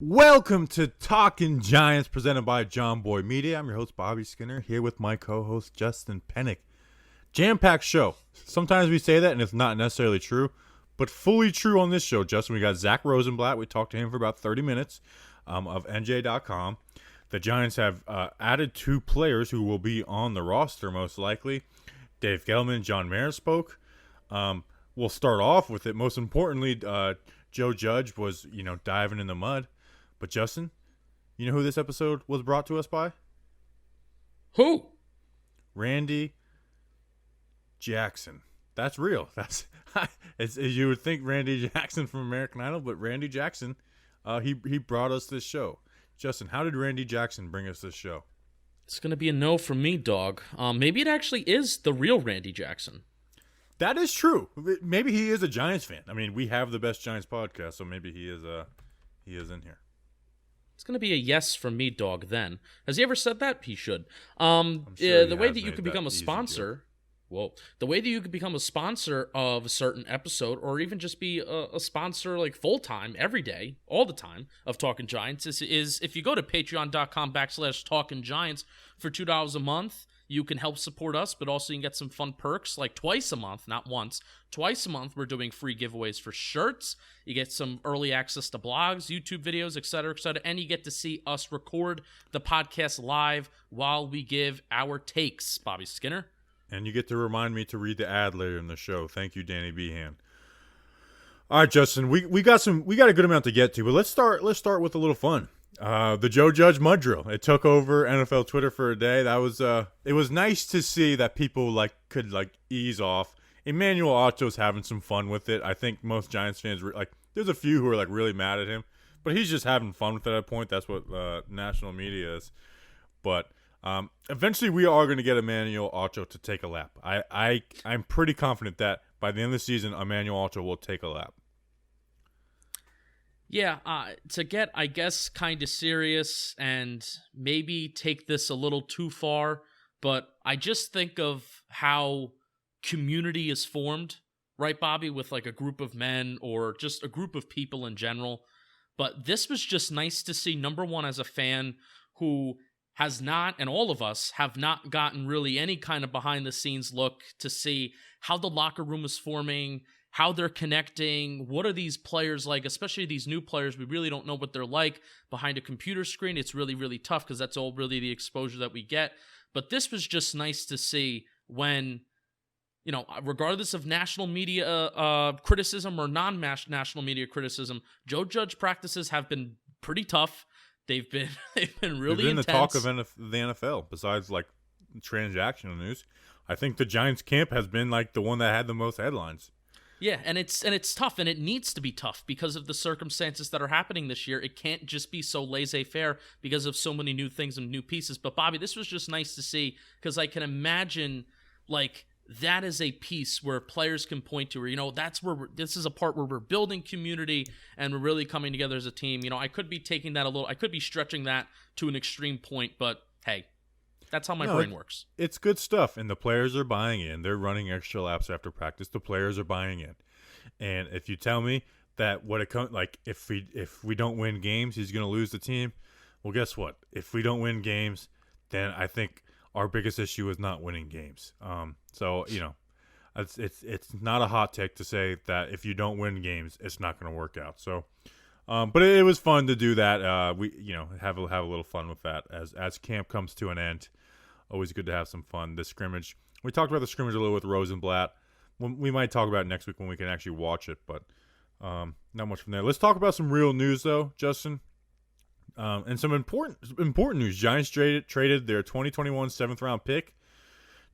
Welcome to Talking Giants, presented by John Boy Media. I'm your host, Bobby Skinner, here with my co-host, Justin Pennick. Jam-packed show. Sometimes we say that, and it's not necessarily true, but fully true on this show, Justin. We got Zack Rosenblatt. We talked to him for about 30 minutes of NJ.com. The Giants have added two players who will be on the roster, most likely. Dave Gettleman, John Mayer spoke. We'll start off with it. Most importantly, Joe Judge was, diving in the mud. But Justin, you know who this episode was brought to us by? Who? Randy Jackson. That's real. You would think Randy Jackson from American Idol, but Randy Jackson, he brought us this show. Justin, how did Randy Jackson bring us this show? It's going to be a no from me, dog. Maybe it actually is the real Randy Jackson. That is true. Maybe he is a Giants fan. I mean, we have the best Giants podcast, so maybe he is in here. It's going to be a yes from me, dog, then. Has he ever said that? He should. Sure the way that you could become a sponsor... Well, the way that you could become a sponsor of a certain episode, or even just be a sponsor like full-time, every day, all the time, of Talking Giants, is if you go to patreon.com/Talking Giants for $2 a month, you can help support us, but also you can get some fun perks, like twice a month, not once. Twice a month, we're doing free giveaways for shirts. You get some early access to blogs, YouTube videos, etc., and you get to see us record the podcast live while we give our takes. Bobby Skinner. And you get to remind me to read the ad later in the show. Thank you, Danny Behan. All right, Justin, we got a good amount to get to, but let's start with a little fun. The Joe Judge mud drill. It took over NFL Twitter for a day. That was it was nice to see that people could ease off. Emmanuel Ocho's having some fun with it. I think most Giants fans there's a few who are really mad at him, but he's just having fun with it at that point. That's what national media is. But eventually we are going to get Emmanuel Ocho to take a lap. I'm pretty confident that by the end of the season, Emmanuel Ocho will take a lap. Yeah, to get, I guess, kind of serious and maybe take this a little too far, but I just think of how community is formed, right, Bobby, with a group of men or just a group of people in general. But this was just nice to see, number one, as a fan who has not, and all of us have not gotten really any kind of behind-the-scenes look to see how the locker room is forming, how they're connecting, what are these players like, especially these new players. We really don't know what they're like behind a computer screen. It's really, really tough because that's all really the exposure that we get. But this was just nice to see when, regardless of national media criticism or non-national media criticism, Joe Judge practices have been pretty tough. They've been really intense. The talk of the NFL, besides transactional news. I think the Giants camp has been the one that had the most headlines. Yeah, and it's tough, and it needs to be tough because of the circumstances that are happening this year. It can't just be so laissez-faire because of so many new things and new pieces. But Bobby, this was just nice to see because I can imagine that is a piece where players can point to where, that's where this is a part where we're building community and we're really coming together as a team. I could be taking that I could be stretching that to an extreme point, but hey, that's how my brain works. It's good stuff, and the players are buying in. They're running extra laps after practice. The players are buying in. And if you tell me that if we don't win games, he's going to lose the team, well, guess what? If we don't win games, then I think our biggest issue is not winning games. So it's not a hot take to say that if you don't win games, it's not going to work out. So, but it was fun to do that. We have a little fun with that as camp comes to an end. Always good to have some fun. The scrimmage. We talked about the scrimmage a little with Rosenblatt. We might talk about it next week when we can actually watch it, but not much from there. Let's talk about some real news though, Justin. And some important news. Giants traded their 2021 7th-round pick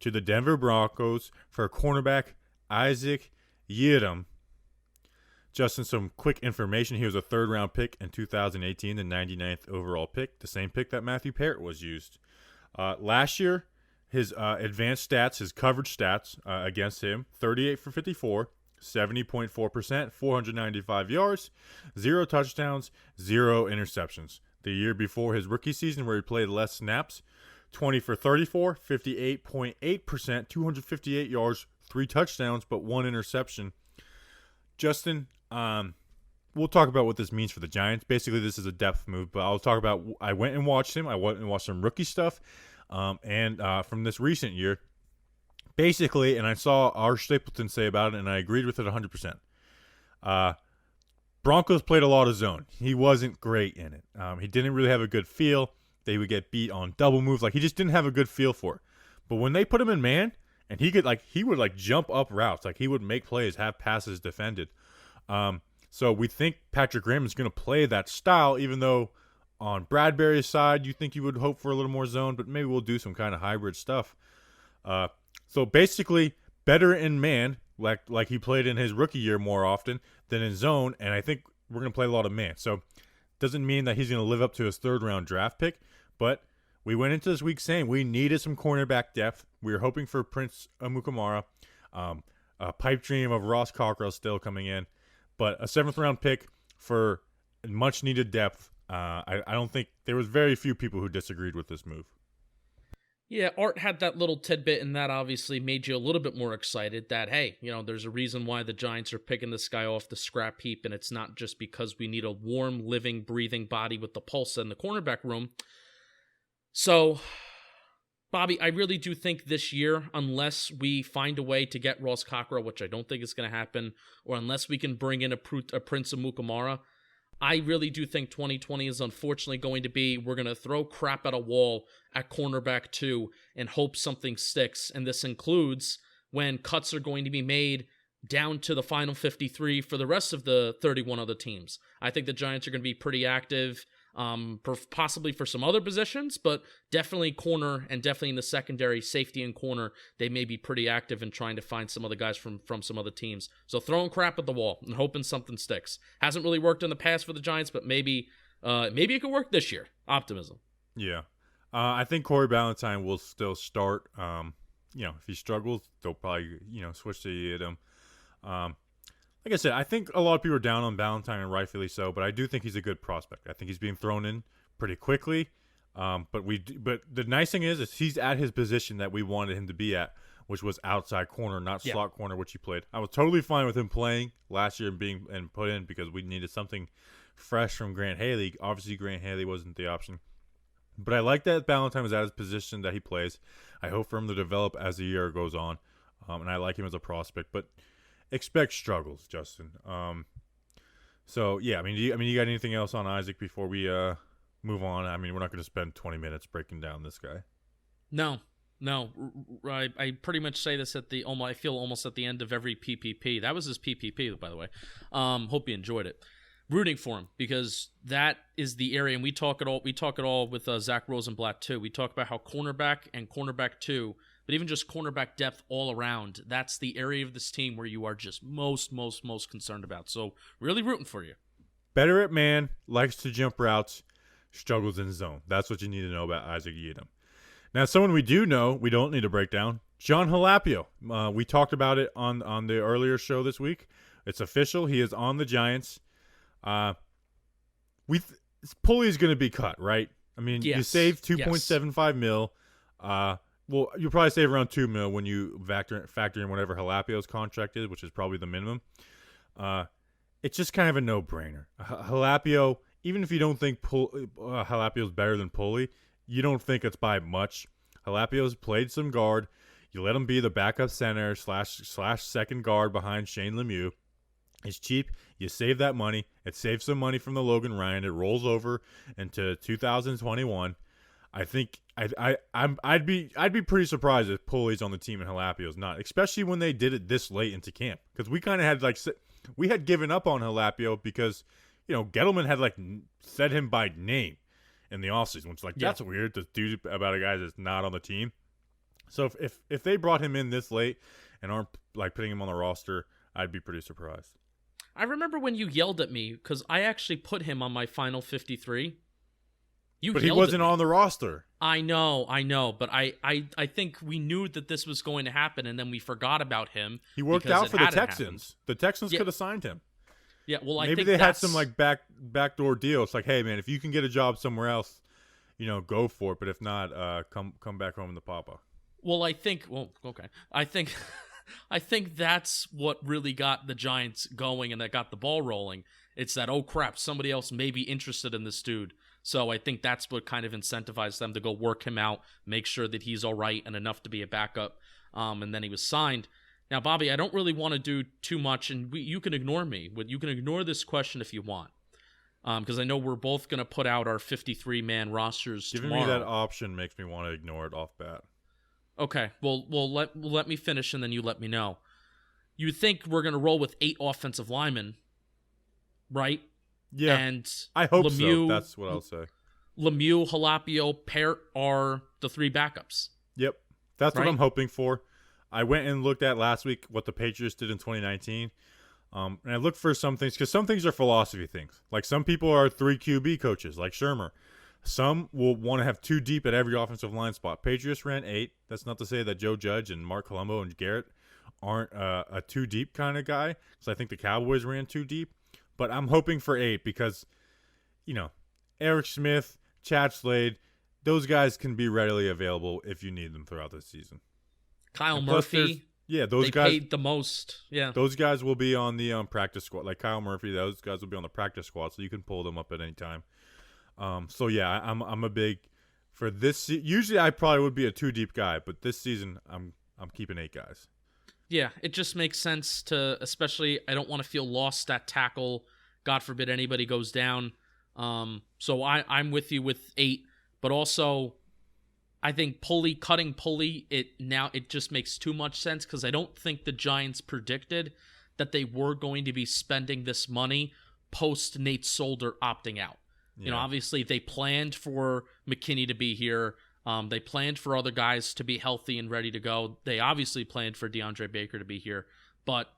to the Denver Broncos for cornerback Isaac Yiadom. Justin, some quick information. He was a 3rd-round pick in 2018, the 99th overall pick, the same pick that Matthew Parrott was used. Last year, his advanced stats, his coverage stats against him, 38 for 54, 70.4%, 495 yards, 0 touchdowns, 0 interceptions. The year before his rookie season, where he played less snaps, 20 for 34, 58.8%, 258 yards, 3 touchdowns, but 1 interception. Justin, we'll talk about what this means for the Giants. Basically, this is a depth move, but I'll talk about. I went and watched him. I went and watched some rookie stuff, and from this recent year, basically. And I saw our Stapleton say about it, and I agreed with it 100%. Broncos played a lot of zone. He wasn't great in it. He didn't really have a good feel. They would get beat on double moves. Like, he just didn't have a good feel for it. But when they put him in man, and he would jump up routes. Like, he would make plays, have passes defended. So we think Patrick Graham is going to play that style, even though on Bradbury's side, you think you would hope for a little more zone, but maybe we'll do some kind of hybrid stuff. So basically, better in man, like he played in his rookie year more often than in zone, and I think we're going to play a lot of man. So doesn't mean that he's going to live up to his third-round draft pick, but we went into this week saying we needed some cornerback depth. We were hoping for Prince Amukamara, a pipe dream of Ross Cockrell still coming in, but a 7th-round pick for much-needed depth. I don't think there was very few people who disagreed with this move. Yeah, Art had that little tidbit, and that obviously made you a little bit more excited that, hey, there's a reason why the Giants are picking this guy off the scrap heap, and it's not just because we need a warm, living, breathing body with the pulse in the cornerback room. So, Bobby, I really do think this year, unless we find a way to get Ross Cockrell, which I don't think is going to happen, or unless we can bring in a Prince Amukamara, I really do think 2020 is unfortunately going to be, we're going to throw crap at a wall at cornerback 2 and hope something sticks. And this includes when cuts are going to be made down to the final 53 for the rest of the 31 other teams. I think the Giants are going to be pretty active, possibly for some other positions, but definitely corner and definitely in the secondary, safety and corner, they may be pretty active in trying to find some other guys from some other teams. So throwing crap at the wall and hoping something sticks. Hasn't really worked in the past for the Giants, but maybe it could work this year. Optimism. Yeah. I think Corey Ballantyne will still start. If he struggles, they'll probably, switch to Yedem. Like I said, I think a lot of people are down on Ballantyne, and rightfully so, but I do think he's a good prospect. I think he's being thrown in pretty quickly. But the nice thing is he's at his position that we wanted him to be at, which was outside corner, not slot corner, which he played. I was totally fine with him playing last year and put in because we needed something fresh from Grant Haley. Obviously, Grant Haley wasn't the option. But I like that Ballantyne was at his position that he plays. I hope for him to develop as the year goes on. And I like him as a prospect. But expect struggles, Justin. So yeah, you got anything else on Isaac before we move on? I mean, we're not going to spend 20 minutes breaking down this guy. No. I pretty much say this I feel almost at the end of every PPP. That was his PPP, by the way. Hope you enjoyed it. Rooting for him because that is the area, and we talk it all with Zack Rosenblatt too. We talk about how cornerback and cornerback 2, but even just cornerback depth all around, that's the area of this team where you are just most concerned about. So really rooting for you. Better at man, likes to jump routes, struggles in zone. That's what you need to know about Isaac Yedem. Now, someone we do know, we don't need to break down, John Halapio. We talked about it on the earlier show this week. It's official. He is on the Giants. Pulley is going to be cut, right? I mean, yes. You save $2.75 million. Well, you'll probably save around $2 million when you factor in whatever Halapio's contract is, which is probably the minimum. It's just kind of a no-brainer. Halapio, even if you don't think Halapio's better than Pulley, you don't think it's by much. Halapio's played some guard. You let him be the backup center slash second guard behind Shane Lemieux. It's cheap. You save that money. It saves some money from the Logan Ryan. It rolls over into 2021. I think I'd be pretty surprised if Pulley's on the team and Halapio's not, especially when they did it this late into camp, because we kind of had we had given up on Halapio because Gettleman had said him by name in the offseason, which that's weird to do about a guy that's not on the team. So if they brought him in this late and aren't putting him on the roster, I'd be pretty surprised. I remember when you yelled at me because I actually put him on my final 53. But he wasn't on the roster. I know, but I think we knew that this was going to happen, and then we forgot about him. He worked out for the Texans. The Texans could have signed him. Yeah, well, I think they had some backdoor deal. It's hey man, if you can get a job somewhere else, go for it. But if not, come back home to Papa. Well, I think I think that's what really got the Giants going and that got the ball rolling. It's that, oh crap, somebody else may be interested in this dude. So I think that's what kind of incentivized them to go work him out, make sure that he's all right and enough to be a backup. And then he was signed. Now, Bobby, I don't really want to do too much, and you can ignore me. You can ignore this question if you want, because I know we're both going to put out our 53-man rosters Giving tomorrow. me that option makes me want to ignore it off bat. Okay, well, let me finish, and then you let me know. You think we're going to roll with 8 offensive linemen, right? Yeah, and I hope Lemieux, so. That's what I'll say. Lemieux, Jalapio, Peart are the 3 backups. Yep, that's right? what I'm hoping for. I went and looked at last week what the Patriots did in 2019, and I looked for some things because some things are philosophy things. Like some people are 3 QB coaches, like Shermer. Some will want to have 2 deep at every offensive line spot. Patriots ran 8. That's not to say that Joe Judge and Mark Colombo and Garrett aren't a 2 deep kind of guy, because I think the Cowboys ran 2 deep. But I'm hoping for 8 because, Eric Smith, Chad Slade, those guys can be readily available if you need them throughout the season. Kyle Murphy. Yeah, those they guys paid the most. Yeah, those guys will be on the practice squad. Like Kyle Murphy, those guys will be on the practice squad, so you can pull them up at any time. So yeah, I'm a big for this. Usually, I probably would be a 2 deep guy, but this season, I'm keeping 8 guys. Yeah, it just makes sense to, especially, I don't want to feel lost at tackle. God forbid anybody goes down. So I'm with you with 8, but also I think cutting Pulley, it just makes too much sense because I don't think the Giants predicted that they were going to be spending this money post Nate Solder opting out. Yeah. Obviously they planned for McKinney to be here. They planned for other guys to be healthy and ready to go. They obviously planned for DeAndre Baker to be here, but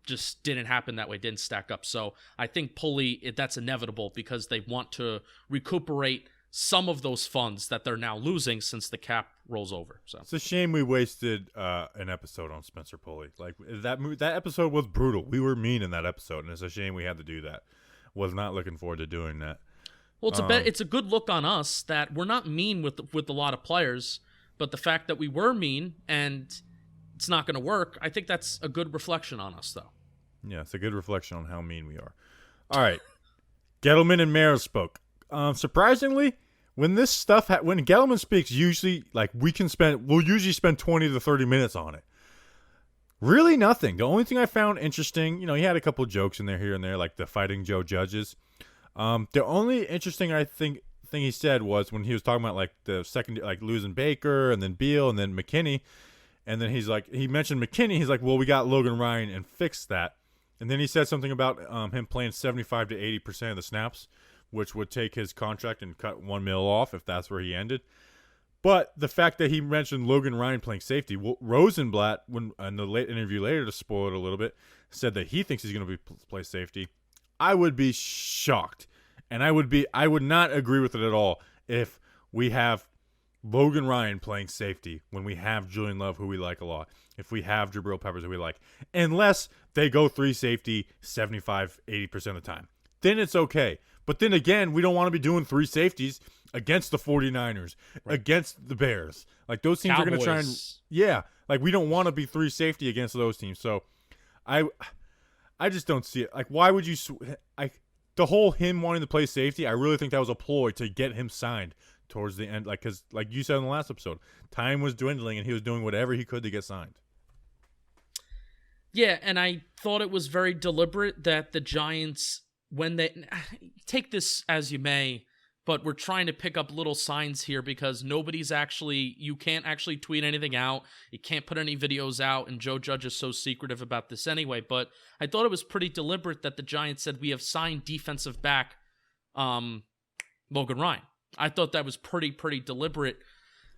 just didn't happen that way, didn't stack up. So I think Pulley, that's inevitable because they want to recuperate some of those funds that they're now losing since the cap rolls over. So it's a shame we wasted an episode on Spencer Pulley. Like that episode was brutal. We were mean in that episode, and it's a shame we had to do that. Was not looking forward to doing that. Well, it's a good look on us that we're not mean with a lot of players, but the fact that we were mean and it's not going to work, I think that's a good reflection on us, though. Yeah, it's a good reflection on how mean we are. All right, Gettleman and Mara spoke. Surprisingly, when this stuff when Gettleman speaks, usually we'll usually spend 20 to 30 minutes on it. Really nothing. The only thing I found interesting, he had a couple jokes in there here and there, like the fighting Joe Judges. The only interesting thing he said was when he was talking about like the second, like losing Baker and then Beal and then McKinney, and then he mentioned McKinney. He's like, well, we got Logan Ryan and fixed that, and then he said something about him playing 75 to 80% of the snaps, which would take his contract and cut $1 million off if that's where he ended. But the fact that he mentioned Logan Ryan playing safety, Rosenblatt, when in the late interview later, to spoil it a little bit, said that he thinks he's going to play safety. I would be shocked, and I would not agree with it at all if we have Logan Ryan playing safety when we have Julian Love, who we like a lot, if we have Jabril Peppers, who we like, unless they go 3 safety 75, 80% of the time. Then it's okay. But then again, we don't want to be doing 3 safeties against the 49ers, right, against the Bears. Like those teams Cowboys are going to try and – yeah, like we don't want to be 3 safety against those teams. So I just don't see it. Like, why would you the whole him wanting to play safety, I really think that was a ploy to get him signed towards the end. Like, because like you said in the last episode, time was dwindling and he was doing whatever he could to get signed. Yeah, and I thought it was very deliberate that the Giants, when they take this as you may, but we're trying to pick up little signs here because you can't actually tweet anything out. You can't put any videos out, and Joe Judge is so secretive about this anyway. But I thought it was pretty deliberate that the Giants said we have signed defensive back Logan Ryan. I thought that was pretty deliberate.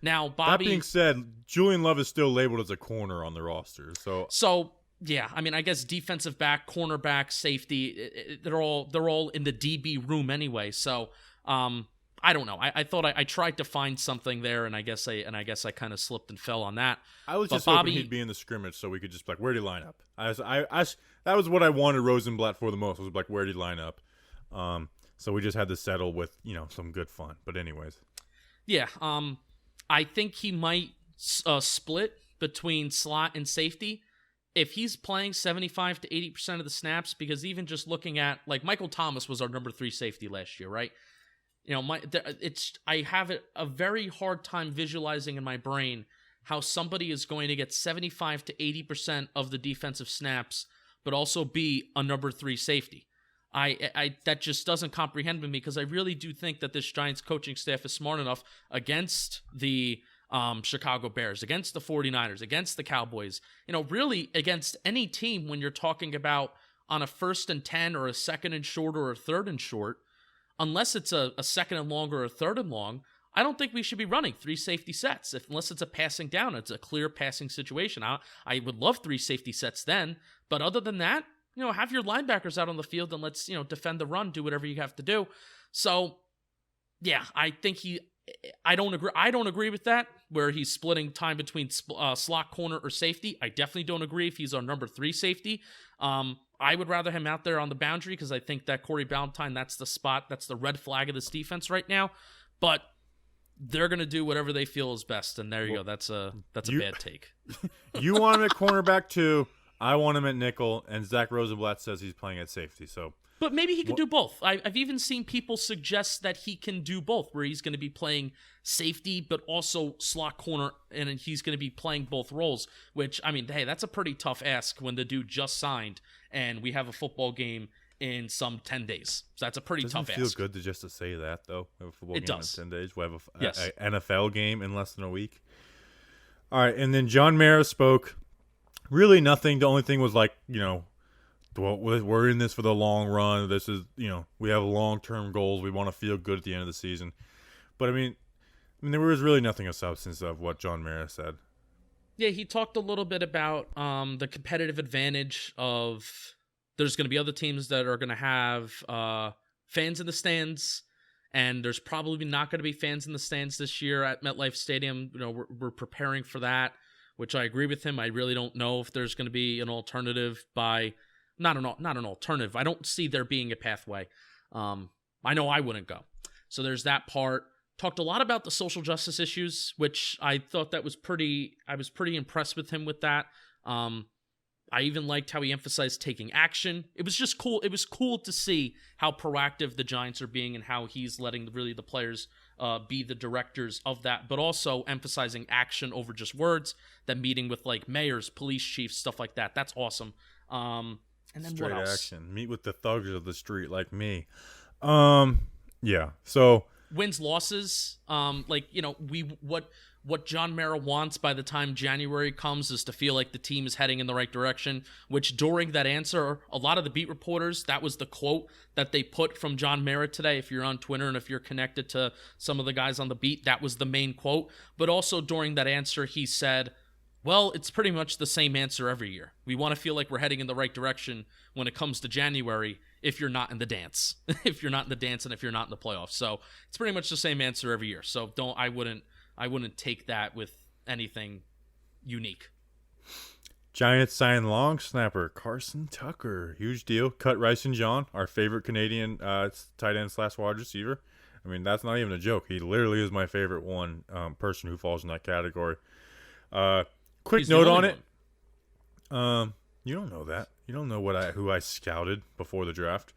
Now, Bobby... That being said, Julian Love is still labeled as a corner on the roster. So yeah, I mean, I guess defensive back, cornerback, safety, they're all in the DB room anyway, so... I don't know. I thought I tried to find something there, and I guess I kind of slipped and fell on that. I was just hoping he'd be in the scrimmage so we could just be like, where'd he line up? That was what I wanted Rosenblatt for the most, was like, where'd he line up? So we just had to settle with some good fun. But anyways, yeah. I think he might split between slot and safety, if he's playing 75 to 80% of the snaps, because even just looking at, like, Michael Thomas was our number 3 safety last year, right? You know, I have a very hard time visualizing in my brain how somebody is going to get 75 to 80% of the defensive snaps, but also be a number 3 safety. I that just doesn't comprehend with me, because I really do think that this Giants coaching staff is smart enough against the Chicago Bears, against the 49ers, against the Cowboys, you know, really against any team when you're talking about on a 1st and 10 or a 2nd and short or a 3rd and short, unless it's a 2nd and long or a 3rd and long, I don't think we should be running 3 safety sets. Unless it's a passing down, it's a clear passing situation. I would love 3 safety sets then, but other than that, you know, have your linebackers out on the field and let's, you know, defend the run, do whatever you have to do. So, yeah, I think I don't agree with that, where he's splitting time between slot corner or safety. I definitely don't agree if he's our number 3 safety. I would rather him out there on the boundary, because I think that Corey Ballantyne, that's the spot, that's the red flag of this defense right now. But they're going to do whatever they feel is best, and there you go. That's a bad take. You want him at cornerback too. I want him at nickel, and Zack Rosenblatt says he's playing at safety. So, but maybe he could do both. I've even seen people suggest that he can do both, where he's going to be playing safety, but also slot corner, and he's going to be playing both roles, which, I mean, hey, that's a pretty tough ask when the dude just signed, and we have a football game in some 10 days. So that's a pretty tough ask. Doesn't it feel good to say that, though? We have a football game in 10 days. We have a NFL game in less than a week. All right, and then John Mara spoke. Really nothing. The only thing was, like, you know, well, we're in this for the long run. This is, you know, we have long-term goals. We want to feel good at the end of the season. But, I mean, there was really nothing of substance of what John Mara said. Yeah, he talked a little bit about the competitive advantage of there's going to be other teams that are going to have fans in the stands, and there's probably not going to be fans in the stands this year at MetLife Stadium. You know, we're preparing for that, which I agree with him. I really don't know if there's going to be an alternative not an alternative. I don't see there being a pathway. I know I wouldn't go. So there's that part. Talked a lot about the social justice issues, which I thought I was pretty impressed with him with that. I even liked how he emphasized taking action. It was just cool. It was cool to see how proactive the Giants are being and how he's letting really the players be the directors of that, but also emphasizing action over just words. That meeting with, like, mayors, police chiefs, stuff like that. That's awesome. And then Straight what else? action. Meet with the thugs of the street like me. Yeah. So wins, losses. Like, you know, what John Mara wants by the time January comes is to feel like the team is heading in the right direction, which during that answer, a lot of the beat reporters, that was the quote that they put from John Mara today. If you're on Twitter and if you're connected to some of the guys on the beat, that was the main quote. But also during that answer, he said, well, it's pretty much the same answer every year. We want to feel like we're heading in the right direction when it comes to January if you're not in the dance. If you're not in the dance and if you're not in the playoffs. So it's pretty much the same answer every year. So I wouldn't take that with anything unique. Giants sign long snapper Carson Tucker. Huge deal. Cut Rice and John, our favorite Canadian tight end / wide receiver. I mean, that's not even a joke. He literally is my favorite person who falls in that category. Quick note on it. You don't know that. You don't know who I scouted before the draft.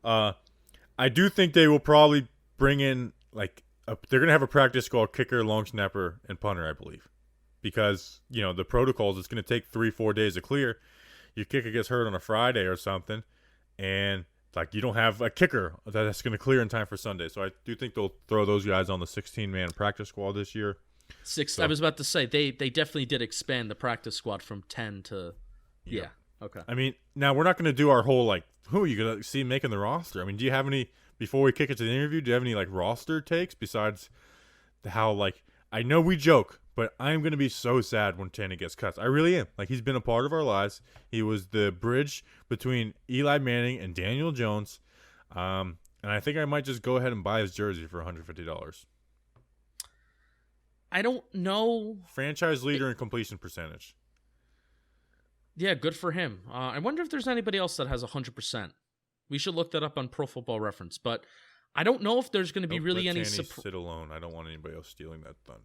I do think they will probably bring in, like, they're going to have a practice squad, kicker, long snapper, and punter, I believe. Because, you know, the protocols, it's going to take 3-4 days to clear. Your kicker gets hurt on a Friday or something, and, like, you don't have a kicker that's going to clear in time for Sunday. So I do think they'll throw those guys on the 16-man practice squad this year. I was about to say, they definitely did expand the practice squad from 10 to... Yeah. Okay. I mean, now we're not going to do our whole, like, who are you going to see making the roster? I mean, do you have any... Before we kick it to the interview, do you have any, like, roster takes besides how, like, I know we joke, but I'm going to be so sad when Tanny gets cut. I really am. Like, he's been a part of our lives. He was the bridge between Eli Manning and Daniel Jones. And I think I might just go ahead and buy his jersey for $150. I don't know. Franchise leader in completion percentage. Yeah, good for him. I wonder if there's anybody else that has 100%. We should look that up on Pro Football Reference. But I don't know if there's going to be Nope, really let any Tanny surprise. sit alone. I don't want anybody else stealing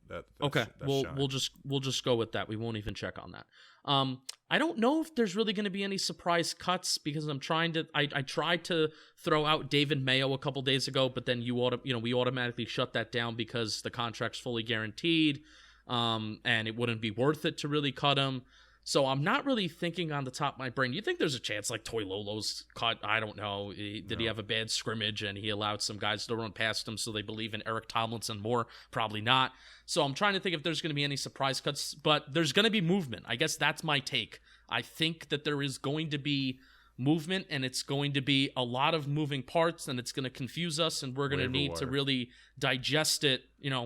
that Okay, that shine. we'll just go with that. We won't even check on that. I don't know if there's really going to be any surprise cuts because I'm trying to. I tried to throw out David Mayo a couple days ago, but then we automatically shut that down because the contract's fully guaranteed, and it wouldn't be worth it to really cut him. So I'm not really thinking on the top of my brain. You think there's a chance like Toy Lolo's cut? I don't know. Did he have a bad scrimmage and he allowed some guys to run past him so they believe in Eric Tomlinson more? Probably not. So I'm trying to think if there's going to be any surprise cuts, but there's going to be movement. I guess that's my take. I think that there is going to be movement and it's going to be a lot of moving parts and it's going to confuse us and we're going to need to really digest it,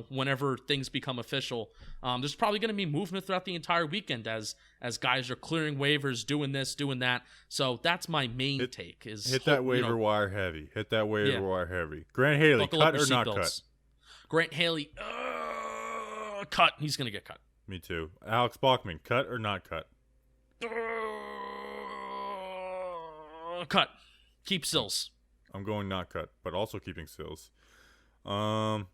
whenever things become official. There's probably going to be movement throughout the entire weekend as guys are clearing waivers, doing this, doing that. So that's my main take is hit that waiver wire heavy. Hit that waiver wire heavy. Grant Haley, cut or not cut? Grant Haley, cut. He's going to get cut. Me too. Alex Bachman, cut or not cut? Cut. Keep Sills. I'm going not cut, but also keeping Sills. Let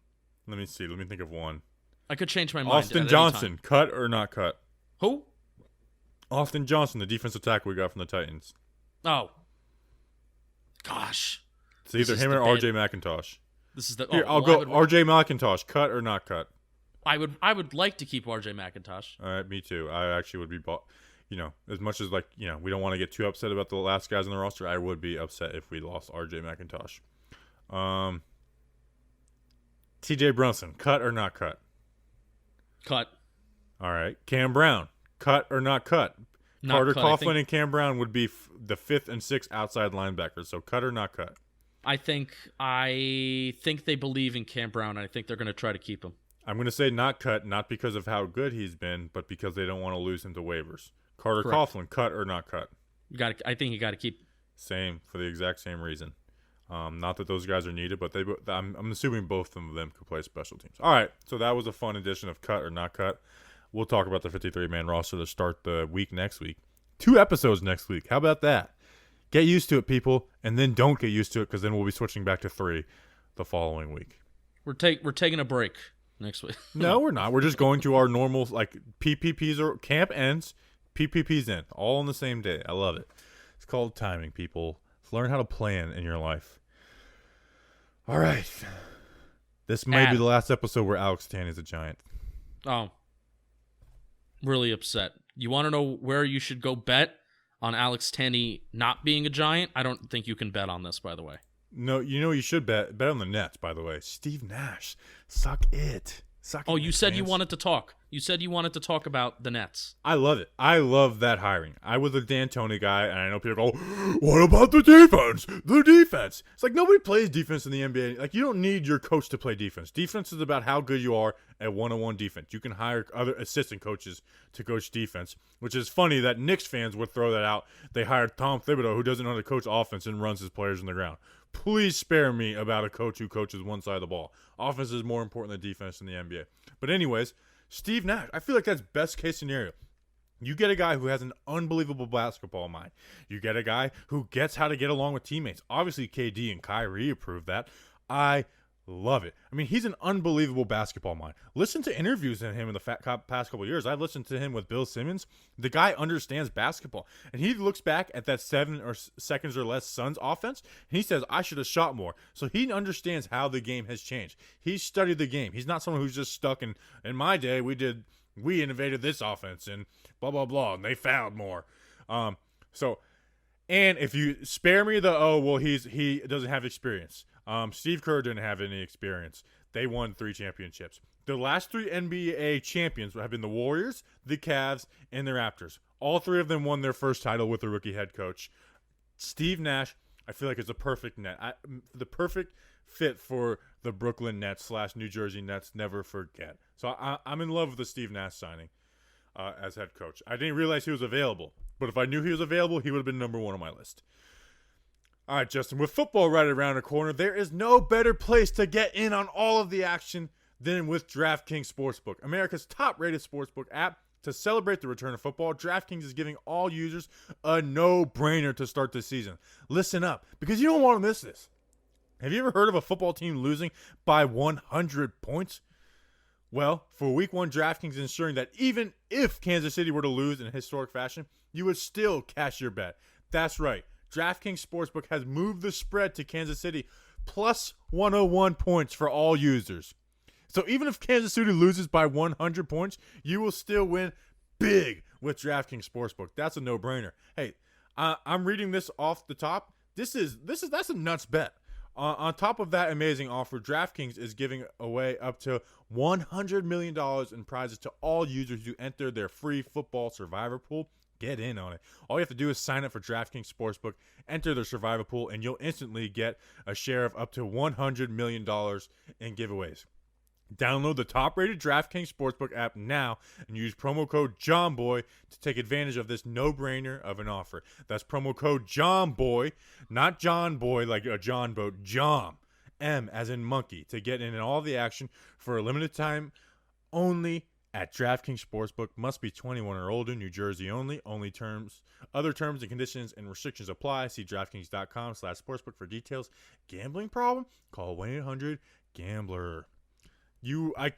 me see. Let me think of one. I could change my mind. Austin Johnson, cut or not cut? Who? Austin Johnson, the defensive tackle we got from the Titans. Oh. Gosh. It's either him or RJ McIntosh. This is the. Here, I'll go RJ McIntosh, cut or not cut? I would like to keep RJ McIntosh. All right, me too. I actually would be as much as we don't want to get too upset about the last guys on the roster, I would be upset if we lost RJ McIntosh. TJ Brunson, cut or not cut? Cut. All right. Cam Brown, cut or not cut? Not Carter cut. Coughlin and Cam Brown would be the 5th and 6th outside linebackers. So cut or not cut? I think they believe in Cam Brown. I think they're going to try to keep him. I'm going to say not cut, not because of how good he's been, but because they don't want to lose him to waivers. Carter Correct. Coughlin, cut or not cut? I think you got to keep. Same, for the exact same reason. Not that those guys are needed, but I'm assuming both of them could play special teams. All right, so that was a fun edition of Cut or Not Cut. We'll talk about the 53-man roster to start the week next week. 2 episodes next week. How about that? Get used to it, people, and then don't get used to it because then we'll be switching back to 3 the following week. We're taking a break next week. No, we're not. We're just going to our normal, PPPs or camp ends, PPPs in, all on the same day. I love it. It's called timing, people. Learn how to plan in your life. All right. This may be the last episode where Alex Tanny's a Giant. Oh. Really upset. You want to know where you should go bet on Alex Tanny not being a Giant? I don't think you can bet on this, by the way. No, you should bet on the Nets, by the way. Steve Nash. Suck it. Oh, you said you wanted to talk. You said you wanted to talk about the Nets. I love it. I love that hiring. I was a D'Antoni guy, and I know people go, what about the defense? The defense. It's like nobody plays defense in the NBA. Like, you don't need your coach to play defense. Defense is about how good you are at one-on-one defense. You can hire other assistant coaches to coach defense, which is funny that Knicks fans would throw that out. They hired Tom Thibodeau, who doesn't know how to coach offense and runs his players in the ground. Please spare me about a coach who coaches one side of the ball. Offense is more important than defense in the NBA. But anyways, Steve Nash, I feel like that's best case scenario. You get a guy who has an unbelievable basketball mind. You get a guy who gets how to get along with teammates. Obviously, KD and Kyrie approved that. I love it. I mean, he's an unbelievable basketball mind. Listen to interviews of him in the past couple of years. I've listened to him with Bill Simmons. The guy understands basketball. And he looks back at that 7 seconds or less Suns offense, and he says, I should have shot more. So he understands how the game has changed. He's studied the game. He's not someone who's just stuck in my day, we innovated this offense and blah, blah, blah, and they fouled more. And if you spare me he doesn't have experience. Steve Kerr didn't have any experience. They won 3 championships. The last 3 NBA champions have been the Warriors, the Cavs, and the Raptors. All 3 of them won their first title with a rookie head coach. Steve Nash, I feel like, is the perfect the perfect fit for the Brooklyn Nets / New Jersey Nets. Never forget. So I'm in love with the Steve Nash signing as head coach. I didn't realize he was available, but if I knew he was available, he would have been number 1 on my list. All right, Justin, with football right around the corner, there is no better place to get in on all of the action than with DraftKings Sportsbook, America's top-rated sportsbook app. To celebrate the return of football, DraftKings is giving all users a no-brainer to start the season. Listen up, because you don't want to miss this. Have you ever heard of a football team losing by 100 points? Well, for Week 1, DraftKings is ensuring that even if Kansas City were to lose in a historic fashion, you would still cash your bet. That's right. DraftKings Sportsbook has moved the spread to Kansas City plus 101 points for all users. So even if Kansas City loses by 100 points, you will still win big with DraftKings Sportsbook. That's a no-brainer. Hey, I'm reading this off the top. That's a nuts bet. On top of that amazing offer, DraftKings is giving away up to $100 million in prizes to all users who enter their free football survivor pool. Get in on it. All you have to do is sign up for DraftKings Sportsbook, enter their survivor pool, and you'll instantly get a share of up to $100 million in giveaways. Download the top-rated DraftKings Sportsbook app now and use promo code JOHNBOY to take advantage of this no-brainer of an offer. That's promo code JOHNBOY, not John Boy like a John boat, John, M as in monkey, to get in all the action for a limited time only at DraftKings Sportsbook. Must be 21 or older, New Jersey only. Other terms and conditions and restrictions apply. See DraftKings.com/sportsbook for details. Gambling problem? Call 1-800-GAMBLER. I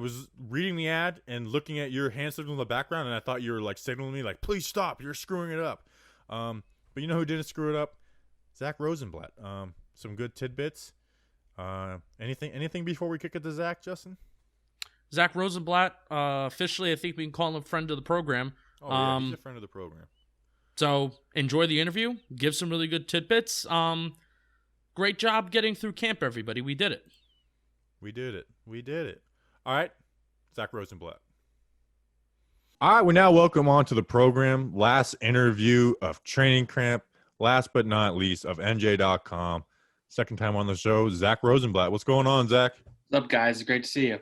was reading the ad and looking at your hand signal in the background, and I thought you were like signaling me like, please stop, you're screwing it up. But you know who didn't screw it up? Zack Rosenblatt. Some good tidbits. Anything before we kick it to Zach, Justin? Zack Rosenblatt, officially, I think we can call him a friend of the program. Oh, yeah, he's a friend of the program. So enjoy the interview. Give some really good tidbits. Great job getting through camp, everybody. We did it. We did it. All right, Zack Rosenblatt. All right, we now welcome on to the program. Last interview of training camp. Last but not least of NJ.com. Second time on the show, Zack Rosenblatt. What's going on, Zach? What's up, guys? Great to see you.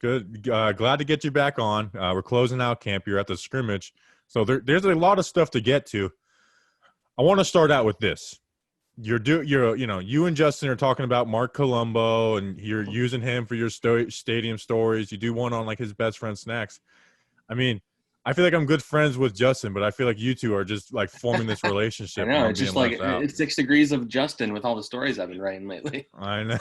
Good. Glad to get you back on. We're closing out camp. You're at the scrimmage. So there's a lot of stuff to get to. I want to start out with this. You and Justin are talking about Mark Colombo, and you're using him for your stadium stories. You do one on like his best friend Snacks. I mean, I feel like I'm good friends with Justin, but I feel like you two are just like forming this relationship. I know, it's just like it's 6 degrees of Justin with all the stories I've been writing lately. I know.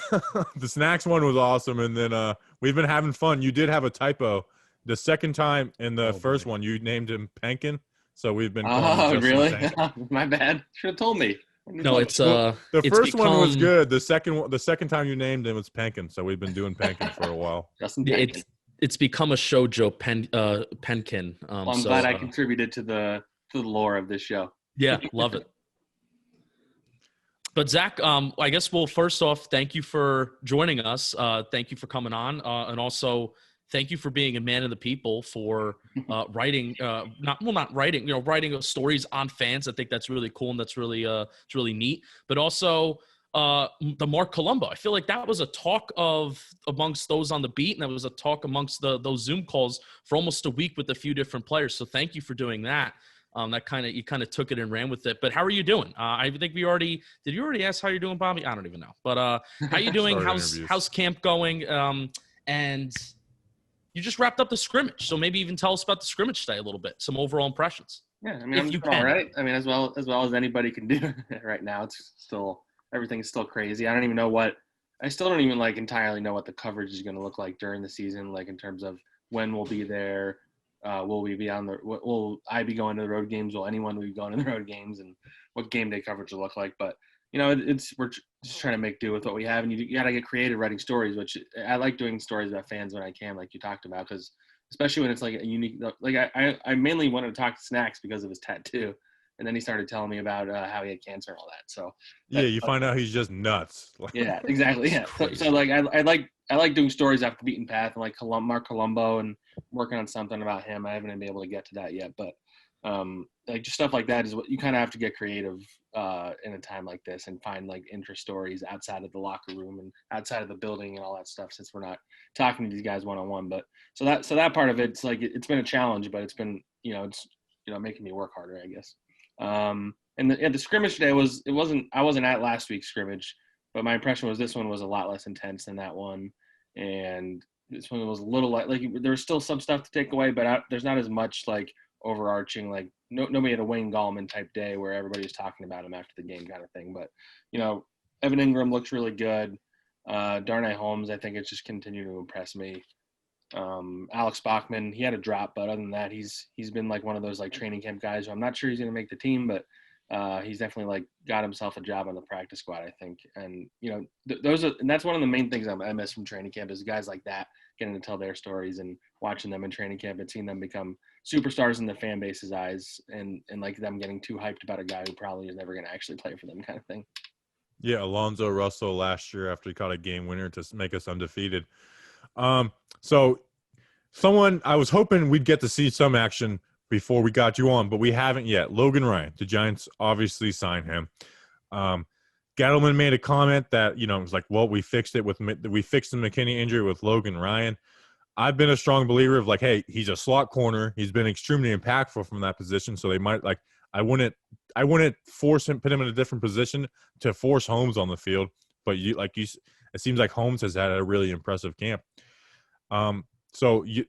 The Snacks one was awesome, and then we've been having fun. You did have a typo. The second time in the first one, you named him Penkin, so we've been calling him really? Penkin. My bad. Should have told me. No, it's the first one was good. The second time you named him was Penkin, so we've been doing Penkin for a while. Justin Penkin. It's become a shoujo Penkin. Well, I'm glad I contributed to the lore of this show. Yeah, love it. But Zach, I guess first off, thank you for joining us. Thank you for coming on, and also thank you for being a man of the people for writing, writing stories on fans. I think that's really cool and that's really it's really neat. But also the Mark Colombo. I feel like that was a talk amongst those on the beat, and that was a talk amongst those Zoom calls for almost a week with a few different players. So thank you for doing that. You kind of took it and ran with it. But how are you doing? I think did you already ask how you're doing, Bobby? I don't even know. But how you doing? How's camp going? And you just wrapped up the scrimmage, so maybe even tell us about the scrimmage today a little bit, some overall impressions. Yeah, I mean, I'm doing all right. I mean, as well as anybody can do right now. It's still everything's still crazy. I still don't even like entirely know what the coverage is going to look like during the season, like in terms of when we'll be there. Will I be going to the road games? Will anyone be going to the road games? And what game day coverage will look like? But we're just trying to make do with what we have, and you got to get creative writing stories, which I like doing stories about fans when I can, like you talked about, because especially when it's like a unique, like I mainly wanted to talk to Snacks because of his tattoo, and then he started telling me about how he had cancer and all that. So you find out he's just nuts. Yeah, exactly. Yeah. So like I like doing stories off the beaten path, and like Mark Colombo, and working on something about him. I haven't been able to get to that yet, but like just stuff like that is what you kind of have to get creative in a time like this and find like interest stories outside of the locker room and outside of the building and all that stuff, since we're not talking to these guys one-on-one. But so that part of it's like it's been a challenge, but it's been making me work harder, I guess. And the scrimmage today I wasn't at last week's scrimmage, but my impression was this one was a lot less intense than that one, and this one was a little like there was still some stuff to take away, but there's not as much like overarching, like nobody had a Wayne Gallman type day where everybody was talking about him after the game kind of thing. But Evan Ingram looks really good. Darnay Holmes, I think it's just continued to impress me. Alex Bachman, he had a drop, but other than that, he's been like one of those like training camp guys who I'm not sure he's going to make the team, but he's definitely like got himself a job on the practice squad, I think. And and that's one of the main things I miss from training camp is guys like that getting to tell their stories and watching them in training camp and seeing them become superstars in the fan base's eyes, and like them getting too hyped about a guy who probably is never going to actually play for them, kind of thing. Yeah, Alonzo Russell last year after he caught a game winner to make us undefeated. So someone I was hoping we'd get to see some action before we got you on, but we haven't yet. Logan Ryan, the Giants obviously signed him. Gettleman made a comment that, it was like, well, we fixed the McKinney injury with Logan Ryan. I've been a strong believer of like, hey, he's a slot corner. He's been extremely impactful from that position. So they might like, I wouldn't force him, put him in a different position to force Holmes on the field. But it seems like Holmes has had a really impressive camp.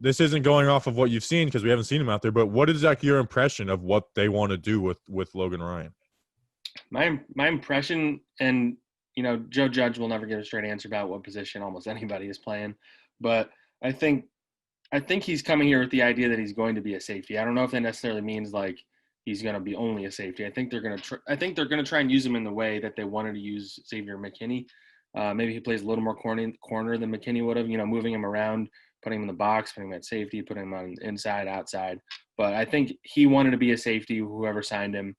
This isn't going off of what you've seen because we haven't seen him out there. But what is like your impression of what they want to do with Logan Ryan? My impression, and Joe Judge will never give a straight answer about what position almost anybody is playing, but I think he's coming here with the idea that he's going to be a safety. I don't know if that necessarily means like he's going to be only a safety. I think they're going to try and use him in the way that they wanted to use Xavier McKinney. Maybe he plays a little more corner than McKinney would have. Moving him around, putting him in the box, putting him at safety, putting him on inside, outside. But I think he wanted to be a safety. Whoever signed him,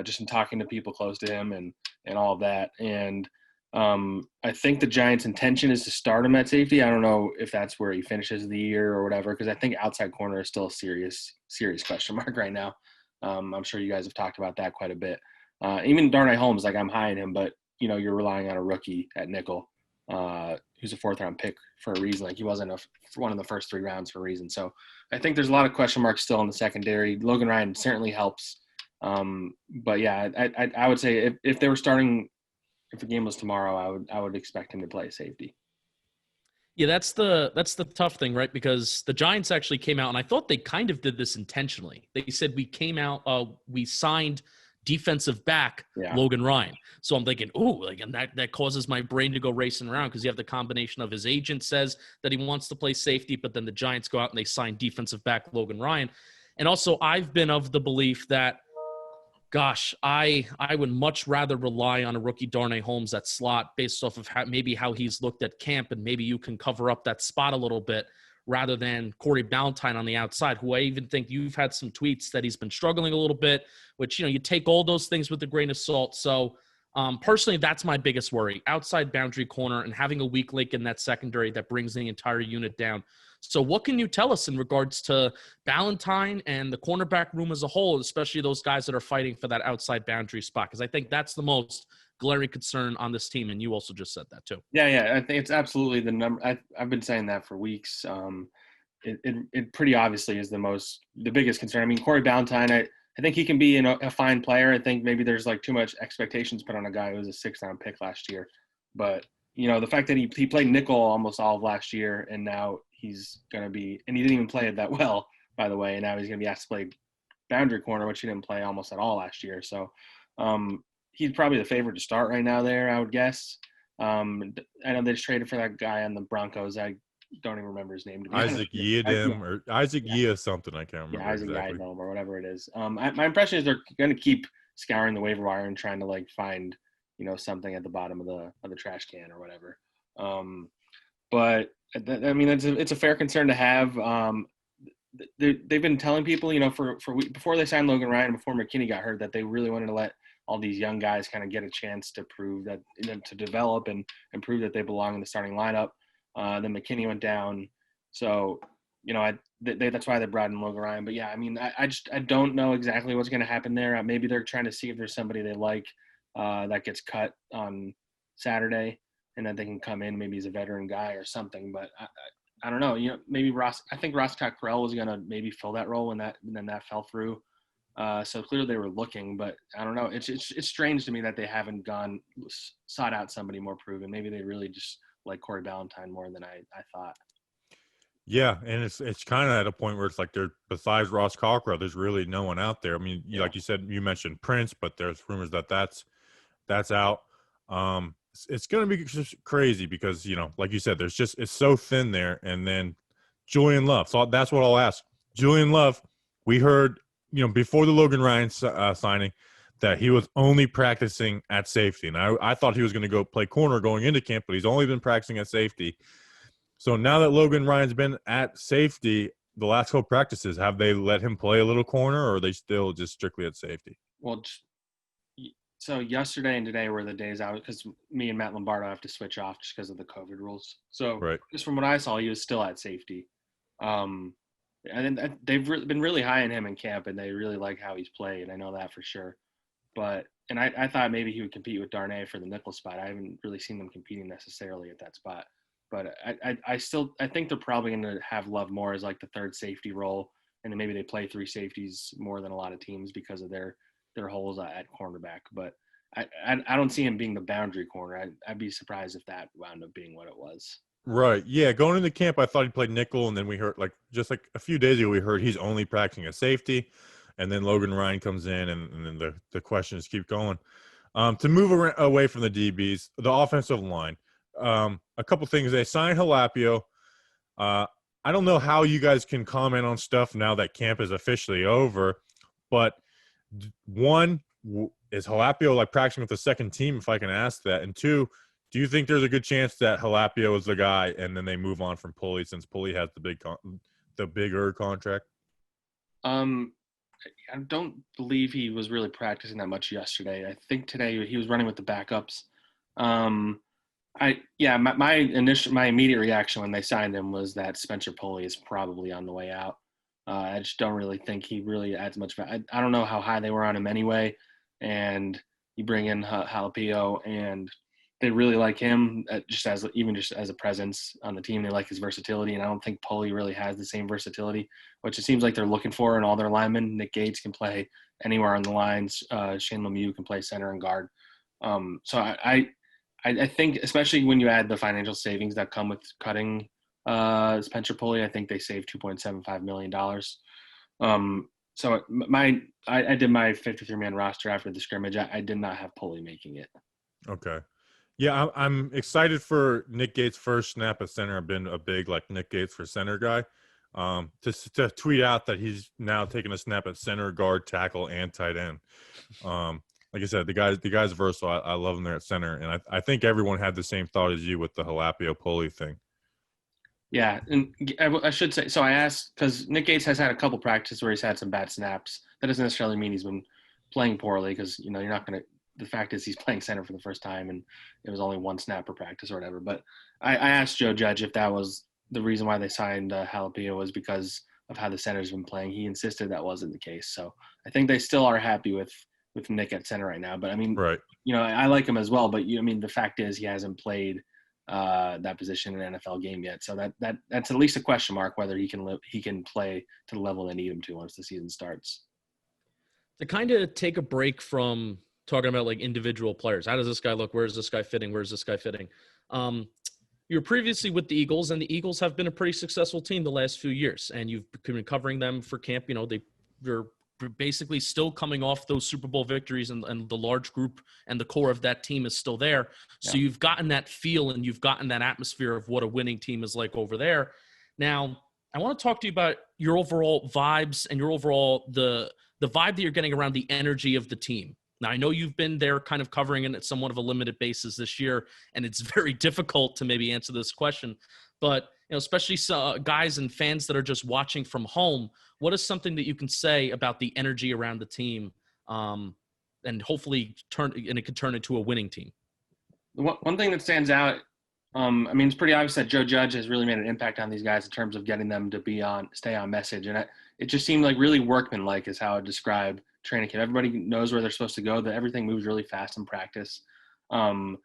just in talking to people close to him and all of that. And I think the Giants' intention is to start him at safety. I don't know if that's where he finishes the year or whatever, because I think outside corner is still a serious question mark right now. I'm sure you guys have talked about that quite a bit. Even Darnay Holmes, like I'm high in him, but you're relying on a rookie at nickel who's a fourth-round pick for a reason. Like he wasn't one of the first 3 rounds for a reason. So I think there's a lot of question marks still in the secondary. Logan Ryan certainly helps. But yeah, I would say if they were starting, if the game was tomorrow, I would expect him to play safety. Yeah, that's the tough thing, right? Because the Giants actually came out, and I thought they kind of did this intentionally. They said we came out, we signed defensive back Logan Ryan. So I'm thinking, and that causes my brain to go racing around because you have the combination of his agent says that he wants to play safety, but then the Giants go out and they sign defensive back Logan Ryan. And also, I've been of the belief that, gosh, I would much rather rely on a rookie Darnay Holmes at slot based off of how he's looked at camp, and maybe you can cover up that spot a little bit rather than Corey Ballantyne on the outside, who I even think you've had some tweets that he's been struggling a little bit, which, you take all those things with a grain of salt. So personally, that's my biggest worry. Outside boundary corner and having a weak link in that secondary that brings the entire unit down. So what can you tell us in regards to Ballantyne and the cornerback room as a whole, especially those guys that are fighting for that outside boundary spot? Because I think that's the most glaring concern on this team, and you also just said that too. Yeah, I think it's absolutely the number. I've been saying that for weeks. It pretty obviously is the biggest concern. I mean, Corey Ballantyne, I think he can be a fine player. I think maybe there's like too much expectations put on a guy who was a 6th-round pick last year. But, the fact that he played nickel almost all of last year, and now he's going to be – and he didn't even play it that well, by the way, and now he's going to be asked to play boundary corner, which he didn't play almost at all last year. So he's probably the favorite to start right now there, I would guess. I know they just traded for that guy on the Broncos. I don't even remember his name. Isaac Yiadom or Isaac Yia something. I can't remember. Yeah, Isaac exactly. Yiadom or whatever it is. My impression is they're going to keep scouring the waiver wire and trying to like find something at the bottom of the trash can or whatever. But I mean it's a fair concern to have. They've been telling people for before they signed Logan Ryan, before McKinney got hurt, that they really wanted to let all these young guys kind of get a chance to prove that to develop and prove that they belong in the starting lineup. Then McKinney went down, so that's why they brought in Logan Ryan. But yeah, I mean, I don't know exactly what's going to happen there. Maybe they're trying to see if there's somebody they like that gets cut on Saturday, and then they can come in. Maybe he's a veteran guy or something. But I don't know. Maybe Ross. I think Ross Cockrell was going to maybe fill that role, and then that fell through. So clearly they were looking, but I don't know. It's strange to me that they haven't sought out somebody more proven. Maybe they really just like Corey Ballantyne more than I thought. Yeah, and it's kind of at a point where it's like besides Ross Cockrell, there's really no one out there. I mean, like you said, you mentioned Prince, but there's rumors that that's out. It's going to be just crazy because, like you said, it's so thin there. And then Julian Love. So that's what I'll ask. Julian Love, we heard, before the Logan Ryan signing that he was only practicing at safety. And I thought he was going to go play corner going into camp, but he's only been practicing at safety. So now that Logan Ryan's been at safety the last couple practices, have they let him play a little corner, or are they still just strictly at safety? Well, so yesterday and today were the days out because me and Matt Lombardo have to switch off just because of the COVID rules. So Right. just from what I saw, he was still at safety. And they've been really high on him in camp, and they really like how he's played. I know that for sure. And I thought maybe he would compete with Darnay for the nickel spot. I haven't really seen them competing necessarily at that spot. But I think they're probably going to have Love more as like the third safety role, and then maybe they play three safeties more than a lot of teams because of their holes at cornerback. But I don't see him being the boundary corner. I'd be surprised if that wound up being what it was. Right. Yeah. Going into camp, I thought he played nickel, and then we heard just a few days ago, we heard he's only practicing at safety, and then Logan Ryan comes in, and then the questions keep going. To move away from the DBs, the offensive line. A couple things. They signed Halapio. I don't know how you guys can comment on stuff now that camp is officially over, but one, is Halapio practicing with the second team, if I can ask that? And two, do you think there's a good chance that Halapio is the guy and then they move on from Pulley since Pulley has the bigger contract? I don't believe he was really practicing that much yesterday. I think today he was running with the backups. My immediate reaction when they signed him was that Spencer Pulley is probably on the way out. I just don't really think he really adds much value. I don't know how high they were on him anyway, and you bring in Halapio, and they really like him just as a presence on the team. They like his versatility, and I don't think Pulley really has the same versatility, which it seems like they're looking for in all their linemen. Nick Gates can play anywhere on the lines. Shane Lemieux can play center and guard. So I think, especially when you add the financial savings that come with cutting Spencer Pulley, I think they saved $2.75 million. So I did my 53-man roster after the scrimmage. I did not have Pulley making it. Okay. Yeah, I'm excited for Nick Gates' first snap at center. I've been a big Nick Gates for center guy. To tweet out that he's now taking a snap at center, guard, tackle, and tight end. Like I said, the guy's versatile. I love him there at center, and I think everyone had the same thought as you with the Halapio Pulley thing. Yeah, and I should say, so I asked, because Nick Gates has had a couple practices where he's had some bad snaps. That doesn't necessarily mean he's been playing poorly, because, you're not going to – the fact is he's playing center for the first time, and it was only one snap per practice or whatever. But I asked Joe Judge if that was the reason why they signed Halapio was because of how the center's been playing. He insisted that wasn't the case. So I think they still are happy with Nick at center right now. But, I mean, right. I like him as well. But, the fact is he hasn't played that position in an NFL game yet. So that's at least a question mark whether he can play to the level they need him to once the season starts. To kind of take a break from – talking about individual players. How does this guy look? Where's this guy fitting? Where's this guy fitting? You were previously with the Eagles, and the Eagles have been a pretty successful team the last few years, and you've been covering them for camp. They're basically still coming off those Super Bowl victories, and the large group and the core of that team is still there. So You've gotten that feel and you've gotten that atmosphere of what a winning team is like over there. Now, I want to talk to you about your overall vibes and your overall the vibe that you're getting around the energy of the team. Now, I know you've been there kind of covering it at somewhat of a limited basis this year, and it's very difficult to maybe answer this question. But, especially guys and fans that are just watching from home, what is something that you can say about the energy around the team and hopefully it could turn into a winning team? One thing that stands out, it's pretty obvious that Joe Judge has really made an impact on these guys in terms of getting them to stay on message. And it just seemed like really workmanlike is how I describe training camp. Everybody knows where they're supposed to go. That everything moves really fast in practice.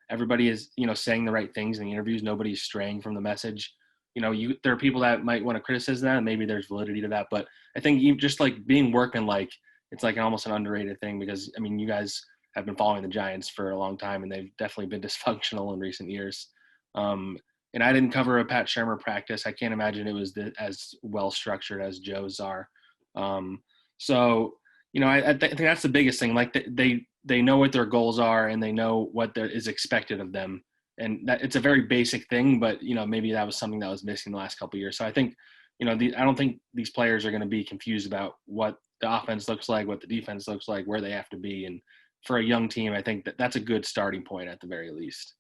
Everybody is, saying the right things in the interviews. Nobody's straying from the message. There are people that might want to criticize that, and maybe there's validity to that. But I think you just being workmanlike, it's almost an underrated thing because, you guys have been following the Giants for a long time, and they've definitely been dysfunctional in recent years. And I didn't cover a Pat Shurmur practice. I can't imagine it was as well structured as Joe's are. So I think that's the biggest thing. Like they know what their goals are and they know what there is expected of them. And that it's a very basic thing, but maybe that was something that was missing the last couple of years. So I think, I don't think these players are going to be confused about what the offense looks like, what the defense looks like, where they have to be. And for a young team, I think that's a good starting point at the very least.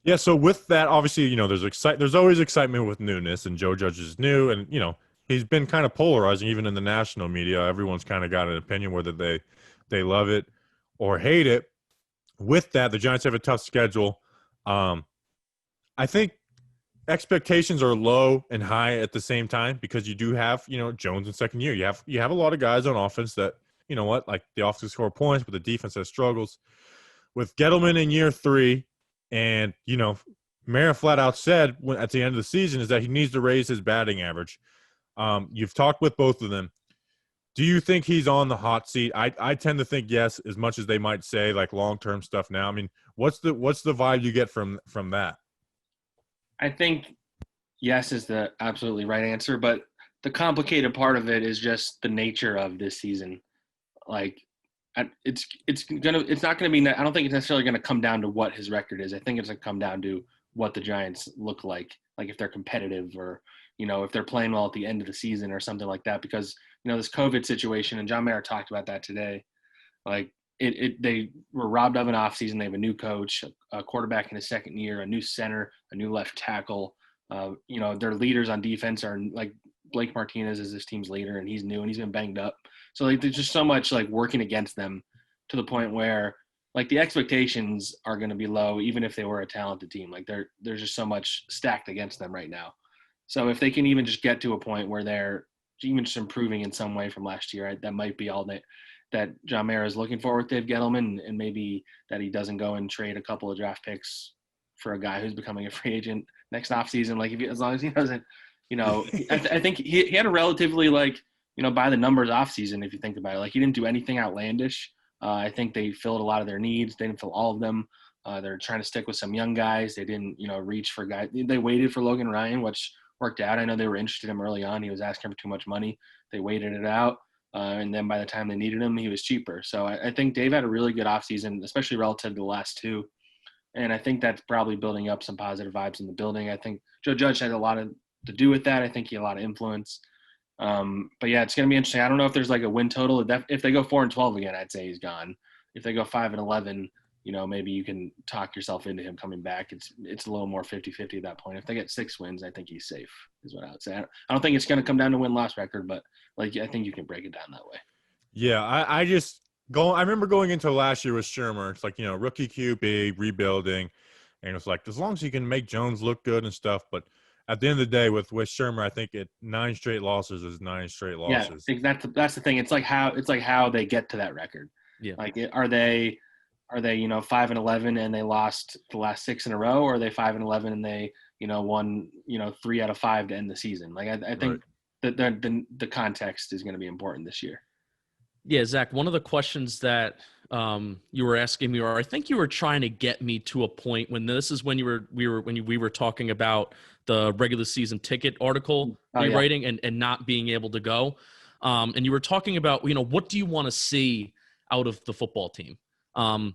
Yeah, so with that, obviously, there's always excitement with newness, and Joe Judge is new, and he's been kind of polarizing even in the national media. Everyone's kind of got an opinion whether they love it or hate it. With that, the Giants have a tough schedule. I think expectations are low and high at the same time because you do have, Jones in second year. You have a lot of guys on offense that, like the offense score points, but the defense has struggles. With Gettleman in year 3, and, Marin flat out said at the end of the season is that he needs to raise his batting average. You've talked with both of them. Do you think he's on the hot seat? I tend to think yes, as much as they might say like long-term stuff now. I mean, what's the vibe you get from that? I think yes is the absolutely right answer, but the complicated part of it is just the nature of this season. Like it's not gonna be. I don't think it's necessarily gonna come down to what his record is. I think it's gonna come down to what the Giants look like if they're competitive or if they're playing well at the end of the season or something like that. Because this COVID situation, and John Mara talked about that today. Like they were robbed of an offseason. They have a new coach, a quarterback in his second year, a new center, a new left tackle. Their leaders on defense are like Blake Martinez is this team's leader, and he's new and he's been banged up. So there's just so much working against them to the point where the expectations are going to be low, even if they were a talented team. There's just so much stacked against them right now. So if they can even just get to a point where they're even just improving in some way from last year, that might be all that John Mara is looking for with Dave Gettleman, and maybe that he doesn't go and trade a couple of draft picks for a guy who's becoming a free agent next offseason. As long as he doesn't, I think he had a relatively by the numbers offseason, if you think about it. He didn't do anything outlandish. I think they filled a lot of their needs. They didn't fill all of them. They're trying to stick with some young guys. They didn't, reach for guys. They waited for Logan Ryan, which worked out. I know they were interested in him early on. He was asking for too much money. They waited it out. And then by the time they needed him, he was cheaper. So I think Dave had a really good offseason, especially relative to the last two. And I think that's probably building up some positive vibes in the building. I think Joe Judge had a lot to do with that. I think he had a lot of influence. But yeah, it's going to be interesting. I don't know if there's a win total. If they go 4-12 again, I'd say he's gone. If they go 5-11, maybe you can talk yourself into him coming back. It's a little more 50-50 at that point. If they get 6 wins, I think he's safe, is what I would say. I don't think it's going to come down to win-loss record, but I think you can break it down that way. Yeah, I remember going into last year with Shermer. It's rookie QB, rebuilding, and it's as long as you can make Jones look good and stuff, but at the end of the day, with Shermer, I think 9 straight losses is 9 straight losses. Yeah, that's the thing. It's how they get to that record. Yeah. Are they 5-11 and they lost the last 6 in a row, or are they 5-11 and they won 3 out of 5 to end the season? I think that the context is going to be important this year. Yeah, Zach, one of the questions that you were asking me, or I think you were trying to get me to a point when we were talking about the regular season ticket article rewriting and not being able to go. And you were talking about, what do you want to see out of the football team? And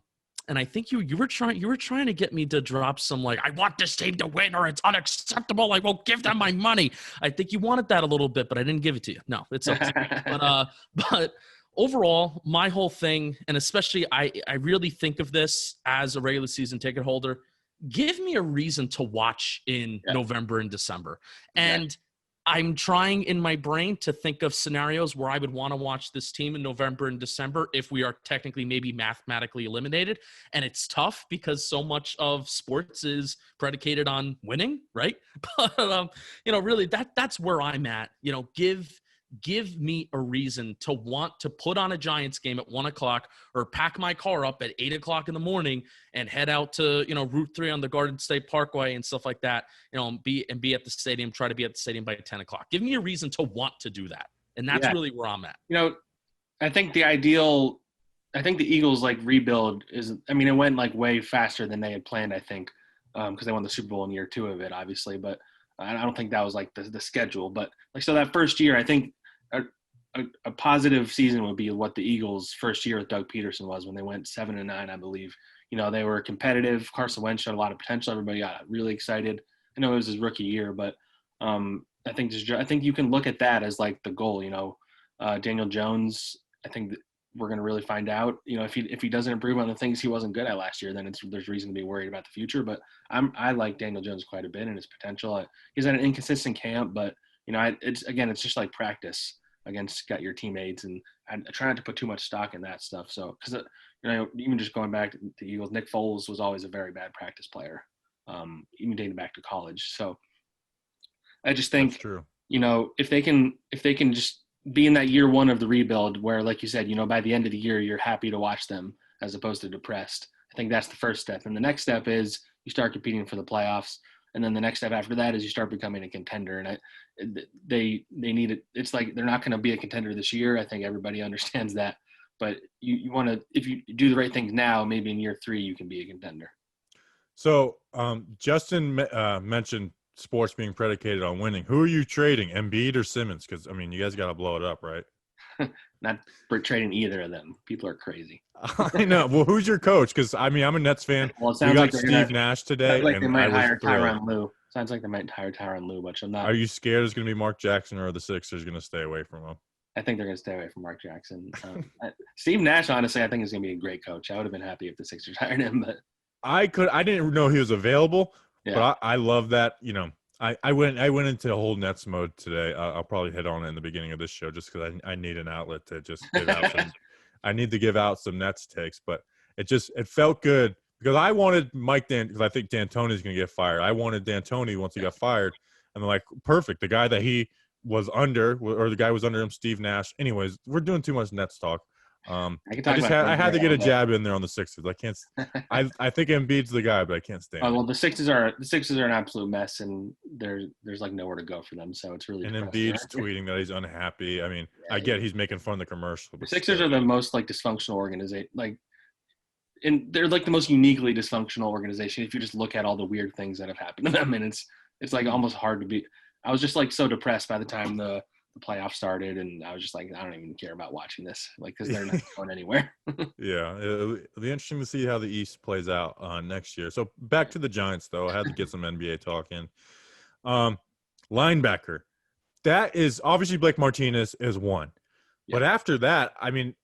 I think you were trying to get me to drop some I want this team to win or it's unacceptable. I won't give them my money. I think you wanted that a little bit, but I didn't give it to you. No, it's okay. But overall, my whole thing, and especially I really think of this as a regular season ticket holder, give me a reason to watch in November and December. And I'm trying in my brain to think of scenarios where I would want to watch this team in November and December if we are technically maybe mathematically eliminated. And it's tough because so much of sports is predicated on winning, right? But, really that's where I'm at. Give me a reason to want to put on a Giants game at 1:00 or pack my car up at 8:00 in the morning and head out to, Route 3 on the Garden State Parkway and stuff like that, and be at the stadium, try to be at the stadium by 10:00. Give me a reason to want to do that. And that's really where I'm at. I think the Eagles rebuild it went way faster than they had planned, I think, because they won the Super Bowl in year 2 of it, obviously, but I don't think that was the schedule. But so that first year, I think a positive season would be what the Eagles' first year with Doug Peterson was when they went 7-9, I believe. They were competitive. Carson Wentz showed a lot of potential. Everybody got really excited. I know it was his rookie year, but I think you can look at that as like the goal. Daniel Jones. I think that we're going to really find out. If he doesn't improve on the things he wasn't good at last year, then there's reason to be worried about the future. But I like Daniel Jones quite a bit and his potential. He's at an inconsistent camp, but it's just like practice against your teammates, and I try not to put too much stock in that stuff. So because even just going back to the Eagles, Nick Foles was always a very bad practice player, even dating back to college. So I just think, That's true. If they can just be in that year one of the rebuild where, like you said, by the end of the year, you're happy to watch them as opposed to depressed. I think that's the first step. And the next step is you start competing for the playoffs. And then the next step after that is you start becoming a contender. And they need it. It's like they're not going to be a contender this year. I think everybody understands that. But you want to, if you do the right things now, maybe in year 3 you can be a contender. So Justin mentioned sports being predicated on winning. Who are you trading, Embiid or Simmons? Because you guys got to blow it up, right? Not for trading either of them. People are crazy. I know. Well, who's your coach? Because I'm a Nets fan. Well, it sounds we got like Steve Nash today, sounds like they and might I was hire thrilled. Tyronn Lue. Sounds like they might hire Tyronn Lue, but I'm not. Are you scared it's going to be Mark Jackson, or are the Sixers going to stay away from him? I think they're going to stay away from Mark Jackson. Steve Nash, honestly, I think is going to be a great coach. I would have been happy if the Sixers hired him, but I didn't know he was available, yeah. but I love that. I went into a whole Nets mode today. I'll probably hit on it in the beginning of this show just because I need an outlet to just give out some. I need to give out some Nets takes, but it felt good because I wanted because I think D'Antoni's going to get fired. I wanted D'Antoni once he got fired, and they're like, perfect. The guy that he was under, or the guy was under him, Steve Nash. Anyways, we're doing too much Nets talk. I had to get a jab in there on the Sixers. I can't. I think Embiid's the guy, but I can't stand. Well, the Sixers are an absolute mess, and there's like nowhere to go for them. So it's really. And Embiid's tweeting that he's unhappy. I get he's making fun of the commercial. The Sixers are the most like dysfunctional organization, and they're like the most uniquely dysfunctional organization. If you just look at all the weird things that have happened to them, and it's like almost hard to be. I was just like so depressed by the time the playoffs started, and I was just like, I don't even care about watching this, because they're not going anywhere. Yeah, it'll be interesting to see how the East plays out next year. So back to the Giants, though. I had to get some NBA talk in. Linebacker, that is obviously Blake Martinez is one. Yeah. But after that,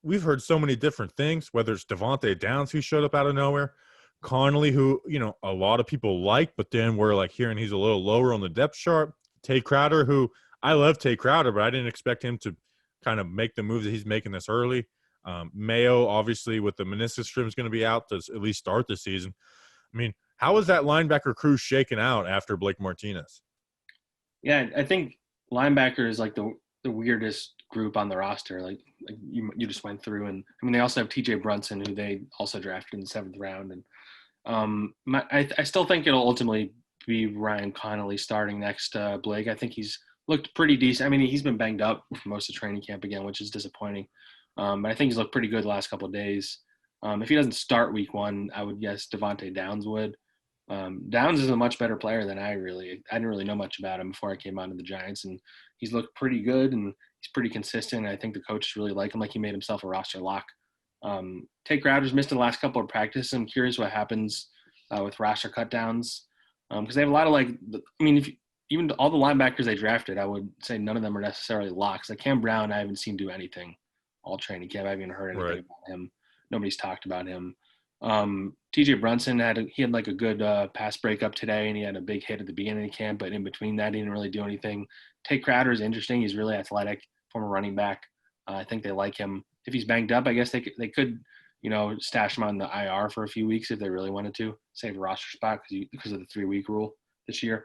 we've heard so many different things, whether it's Devontae Downs, who showed up out of nowhere, Connolly, who, a lot of people like, but then we're like hearing he's a little lower on the depth chart. Tay Crowder, who I love Tay Crowder, but I didn't expect him to kind of make the moves that he's making this early. Mayo, obviously, with the meniscus trim, is going to be out to at least start the season. How is that linebacker crew shaken out after Blake Martinez? Yeah, I think linebacker is like the weirdest group on the roster. Like you just went through, and they also have T.J. Brunson, who they also drafted in the 7th round, and I still think it'll ultimately be Ryan Connolly starting next to Blake. I think he's looked pretty decent. He's been banged up for most of training camp again, which is disappointing. But I think he's looked pretty good the last couple of days. If he doesn't start week 1, I would guess Devontae Downs would. Downs is a much better player than I didn't really know much about him before I came on to the Giants, and he's looked pretty good, and he's pretty consistent. I think the coaches really like him, like he made himself a roster lock. Tay Crowder's missed the last couple of practices. I'm curious what happens with roster cutdowns, because they have a lot of even all the linebackers they drafted, I would say none of them are necessarily locks. Like Cam Brown, I haven't seen do anything all training camp. I haven't even heard anything about him. Nobody's talked about him. T.J. Brunson had like a good pass breakup today, and he had a big hit at the beginning of camp, but in between that, he didn't really do anything. Tay Crowder is interesting. He's really athletic, former running back. I think they like him. If he's banged up, I guess they could stash him on the IR for a few weeks if they really wanted to, save a roster spot because of the 3-week rule this year.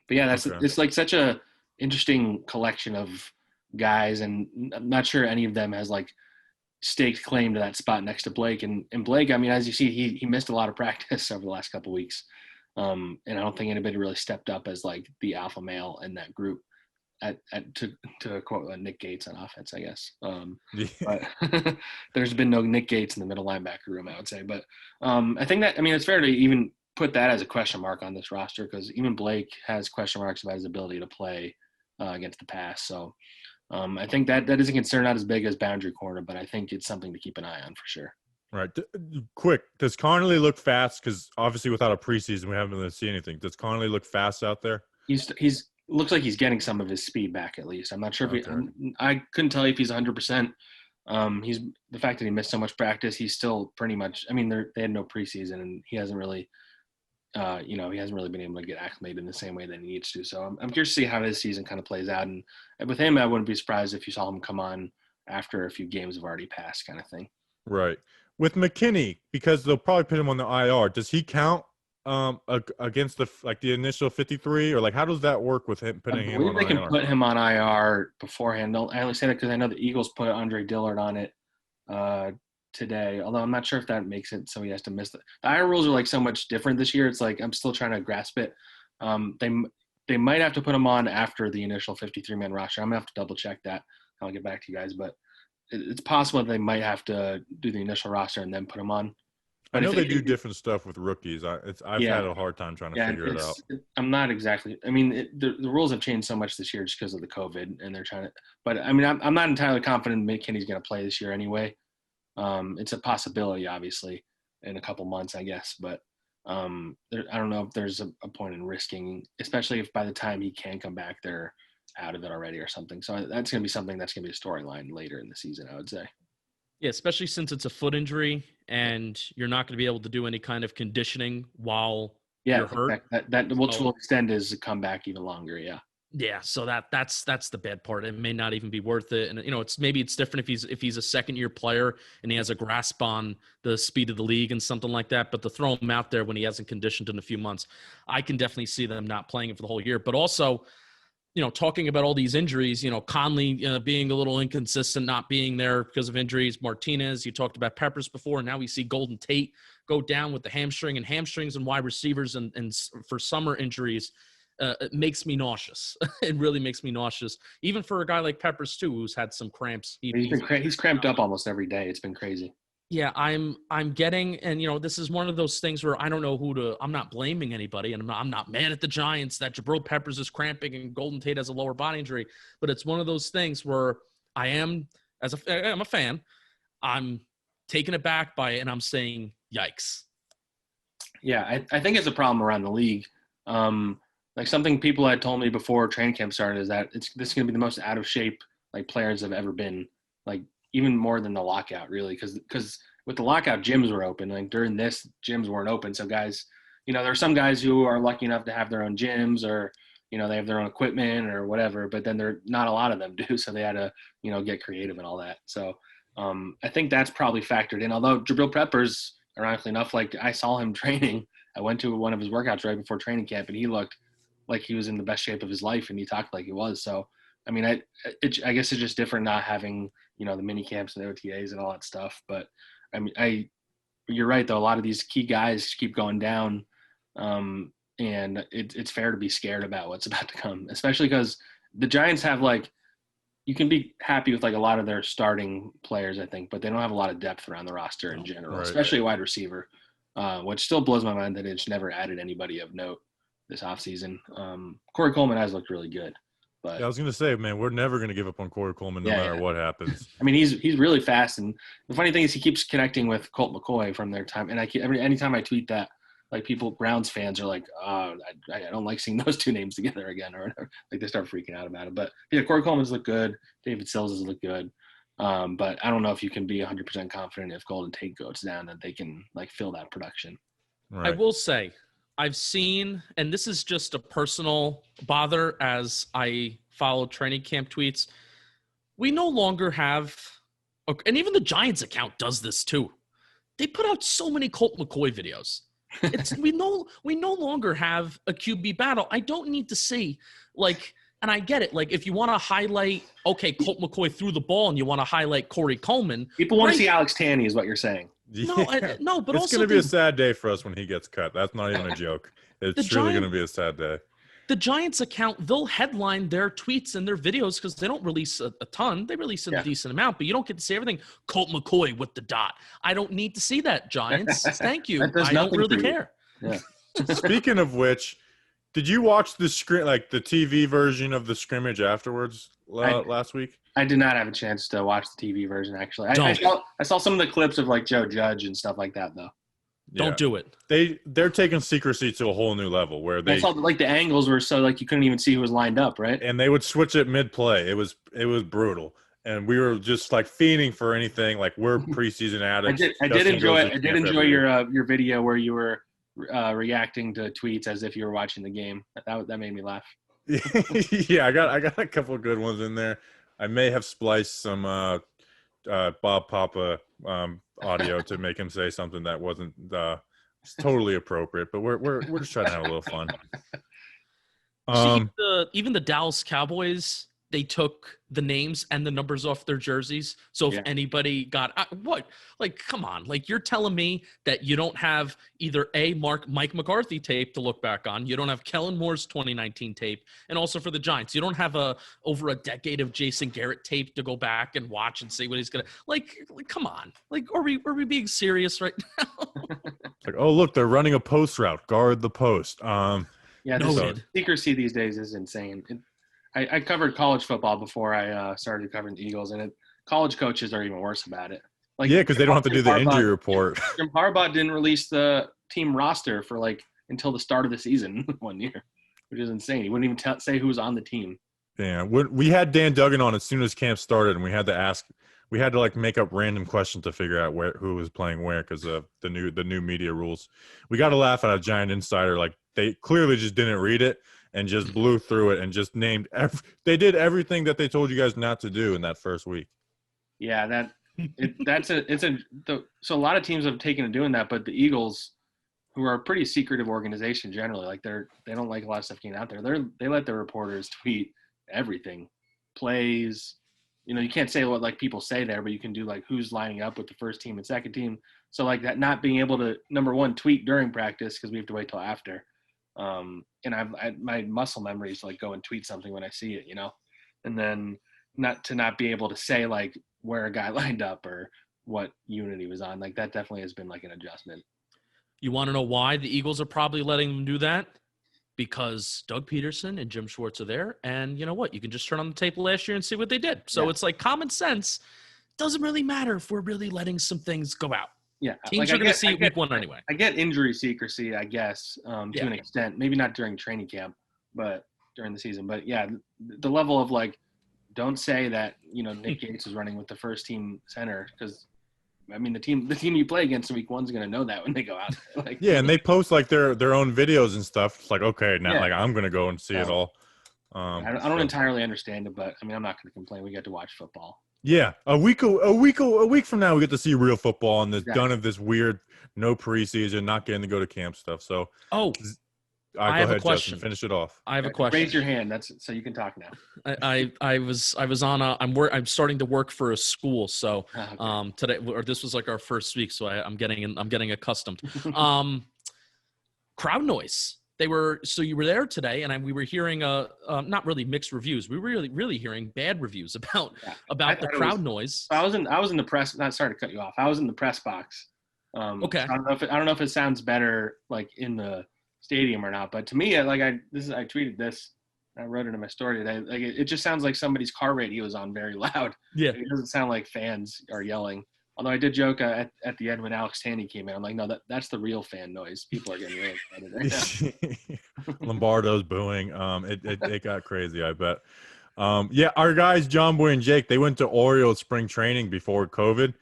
But yeah, it's like such a interesting collection of guys, and I'm not sure any of them has like staked claim to that spot next to Blake. And Blake, as you see, he missed a lot of practice over the last couple of weeks, and I don't think anybody really stepped up as like the alpha male in that group. To quote Nick Gates on offense, I guess. But there's been no Nick Gates in the middle linebacker room, I would say. But I think that it's fair to even put that as a question mark on this roster, because even Blake has question marks about his ability to play against the pass. So I think that is a concern, not as big as boundary corner, but I think it's something to keep an eye on for sure. Right. Quick, does Connolly look fast? Because obviously without a preseason, we haven't been able to see anything. Does Connolly look fast out there? He's looks like he's getting some of his speed back at least. I'm not sure if Okay. I couldn't tell you if he's 100%. He's the fact that he missed so much practice. He's still pretty much. I mean, they had no preseason, and he hasn't really, he hasn't really been able to get acclimated in the same way that he needs to. So I'm curious to see how his season kind of plays out. And with him, I wouldn't be surprised if you saw him come on after a few games have already passed, kind of thing. Right. With McKinney, because they'll probably put him on the IR. Does he count against the initial 53, or like how does that work with him putting him on they IR? can put him on IR beforehand. I only say that because I know the Eagles put Andre Dillard on it today. Although I'm not sure if that makes it so he has to miss the IR rules are like so much different this year. It's like I'm still trying to grasp it. They might have to put him on after the initial 53-man roster. I'm gonna have to double check that. I'll get back to you guys, but it's possible that they might have to do the initial roster and then put him on. I know they do different stuff with rookies. I've had a hard time trying to figure it out. I'm not exactly. I mean, the rules have changed so much this year just because of the COVID, and they're trying to. But I mean, I'm not entirely confident McKinney's going to play this year anyway. It's a possibility, obviously, in a couple months, I guess. But I don't know if there's a point in risking, especially if by the time he can come back, they're out of it already or something. So that's going to be something that's going to be a storyline later in the season, I would say. Yeah, especially since it's a foot injury and you're not going to be able to do any kind of conditioning while you're hurt. Which will extend his comeback even longer. Yeah. Yeah, so that's the bad part. It may not even be worth it. And it's different if he's a second-year player and he has a grasp on the speed of the league and something like that. But to throw him out there when he hasn't conditioned in a few months, I can definitely see them not playing it for the whole year. But also, talking about all these injuries, Conley being a little inconsistent, not being there because of injuries. Martinez, you talked about Peppers before. And now we see Golden Tate go down with the hamstring, and hamstrings and wide receivers and for summer injuries. It makes me nauseous. It really makes me nauseous. Even for a guy like Peppers too, who's had some cramps. He's cramped up almost every day. It's been crazy. Yeah, I'm getting, and this is one of those things where I don't know I'm not blaming anybody, and I'm not mad at the Giants that Jabril Peppers is cramping and Golden Tate has a lower body injury, but it's one of those things where I'm a fan, I'm taken aback by it, and I'm saying, yikes. Yeah, I think it's a problem around the league. Like something people had told me before training camp started is that this is going to be the most out of shape like players have ever been, like even more than the lockout, really, because with the lockout, gyms were open. Like during this, gyms weren't open. So guys, there are some guys who are lucky enough to have their own gyms or, they have their own equipment or whatever, but then they're not a lot of them do. So they had to, get creative and all that. So I think that's probably factored in. Although Jabril Peppers, ironically enough, like I saw him training. I went to one of his workouts right before training camp, and he looked like he was in the best shape of his life, and he talked like he was. So, I mean, I guess it's just different not having, the mini camps and the OTAs and all that stuff. But I mean, you're right though. A lot of these key guys keep going down, and it's fair to be scared about what's about to come, especially because the Giants have you can be happy with a lot of their starting players, I think, but they don't have a lot of depth around the roster in general, right. Especially a wide receiver, which still blows my mind that it's never added anybody of note this offseason. Corey Coleman has looked really good. But yeah, I was gonna say, man, we're never gonna give up on Corey Coleman no matter what happens. I mean, he's really fast, and the funny thing is he keeps connecting with Colt McCoy from their time. And anytime I tweet that, Browns fans are like, oh, I don't like seeing those two names together again, or whatever. They start freaking out about it. But yeah, Corey Coleman's looked good. David Sills has looked good. But I don't know if you can be 100% confident if Golden Tate goes down that they can fill that production. Right. I will say, I've seen, and this is just a personal bother as I follow training camp tweets, we no longer have, and even the Giants account does this too. They put out so many Colt McCoy videos. We no longer have a QB battle. I don't need to see and I get it. If you want to highlight, Colt McCoy threw the ball and you want to highlight Corey Coleman. People want to see Alex Tanney is what you're saying. No, no, but it's also going to be a sad day for us when he gets cut. That's not even a joke. It's truly going to be a sad day. The Giants account, they'll headline their tweets and their videos because they don't release a ton. They release a decent amount, but you don't get to see everything. Colt McCoy with the dot. I don't need to see that, Giants. Thank you. I don't really care. Yeah. Speaking of which, Did you watch the the TV version of the scrimmage afterwards last week? I did not have a chance to watch the TV version. Actually, Don't. I saw some of the clips of like Joe Judge and stuff like that though. Don't do it. They're taking secrecy to a whole new level where I saw like the angles were so like you couldn't even see who was lined up, right? And they would switch it mid play. It was brutal. And we were just like fiending for anything. Like we're preseason addicts. I did enjoy your video where you were reacting to tweets as if you were watching the game. That made me laugh. Yeah, I got a couple of good ones in there. I may have spliced some Bob Papa audio to make him say something that wasn't totally appropriate, but we're just trying to have a little fun. Even the Dallas Cowboys, they took the names and the numbers off their jerseys. So if anybody got come on, like you're telling me that you don't have either Mike McCarthy tape to look back on, you don't have Kellen Moore's 2019 tape, and also for the Giants, you don't have over a decade of Jason Garrett tape to go back and watch and see what he's gonna like come on, like are we being serious right now? Like, oh look, they're running a post route, guard the post. The secrecy these days is insane. I covered college football before I started covering the Eagles, and college coaches are even worse about it. Like, because they don't have to do the injury report. Jim Harbaugh didn't release the team roster for until the start of the season one year, which is insane. He wouldn't even say who was on the team. Yeah, we had Dan Duggan on as soon as camp started, and we had to make up random questions to figure out who was playing where because of the new media rules. We got to laugh at a Giant insider. Like they clearly just didn't read it and just blew through it and just named they did everything that they told you guys not to do in that first week. Yeah, so a lot of teams have taken to doing that, but the Eagles, who are a pretty secretive organization generally, like they don't like a lot of stuff getting out there. They let their reporters tweet everything, plays. You can't say what like people say there, but you can do like who's lining up with the first team and second team. So like that, not being able to number one tweet during practice because we have to wait till after. And my muscle memory is like go and tweet something when I see it, and then not be able to say like where a guy lined up or what unit he was on. Like that definitely has been like an adjustment. You want to know why the Eagles are probably letting them do that? Because Doug Peterson and Jim Schwartz are there. And you know what? You can just turn on the tape last year and see what they did. So it's like common sense. Doesn't really matter if we're really letting some things go out. Yeah, teams are going to see it week one anyway. I get injury secrecy, I guess, to an extent. Maybe not during training camp, but during the season. But yeah, the level of like, don't say that Nick Gates is running with the first team center because, I mean, the team you play against in week one's going to know that when they go out there. Like, and they post like their own videos and stuff. It's like okay, now like I'm going to go and see it all. I don't entirely understand it, but I mean, I'm not going to complain. We get to watch football. Yeah, a week from now, we get to see real football and done of this weird no preseason, not getting to go to camp stuff. So, I have a question. Justin, finish it off. I have a question. Raise your hand. That's so you can talk now. I was on I'm starting to work for a school, so today or this was like our first week, so I'm getting accustomed. Crowd noise. You were there today, and we were hearing not really mixed reviews. We were really hearing bad reviews about the crowd noise. I was in the press. Not sorry to cut you off. I was in the press box. Okay. So I don't know if it sounds better like in the stadium or not, but to me, I tweeted this. I wrote it in my story today. Like it just sounds like somebody's car radio is on very loud. Yeah. It doesn't sound like fans are yelling. Although I did joke at the end when Alex Tanny came in, I'm like, no, that's the real fan noise. People are getting really excited right now. Lombardo's booing. It got crazy, I bet. Our guys, John Boy and Jake, they went to Orioles spring training before COVID,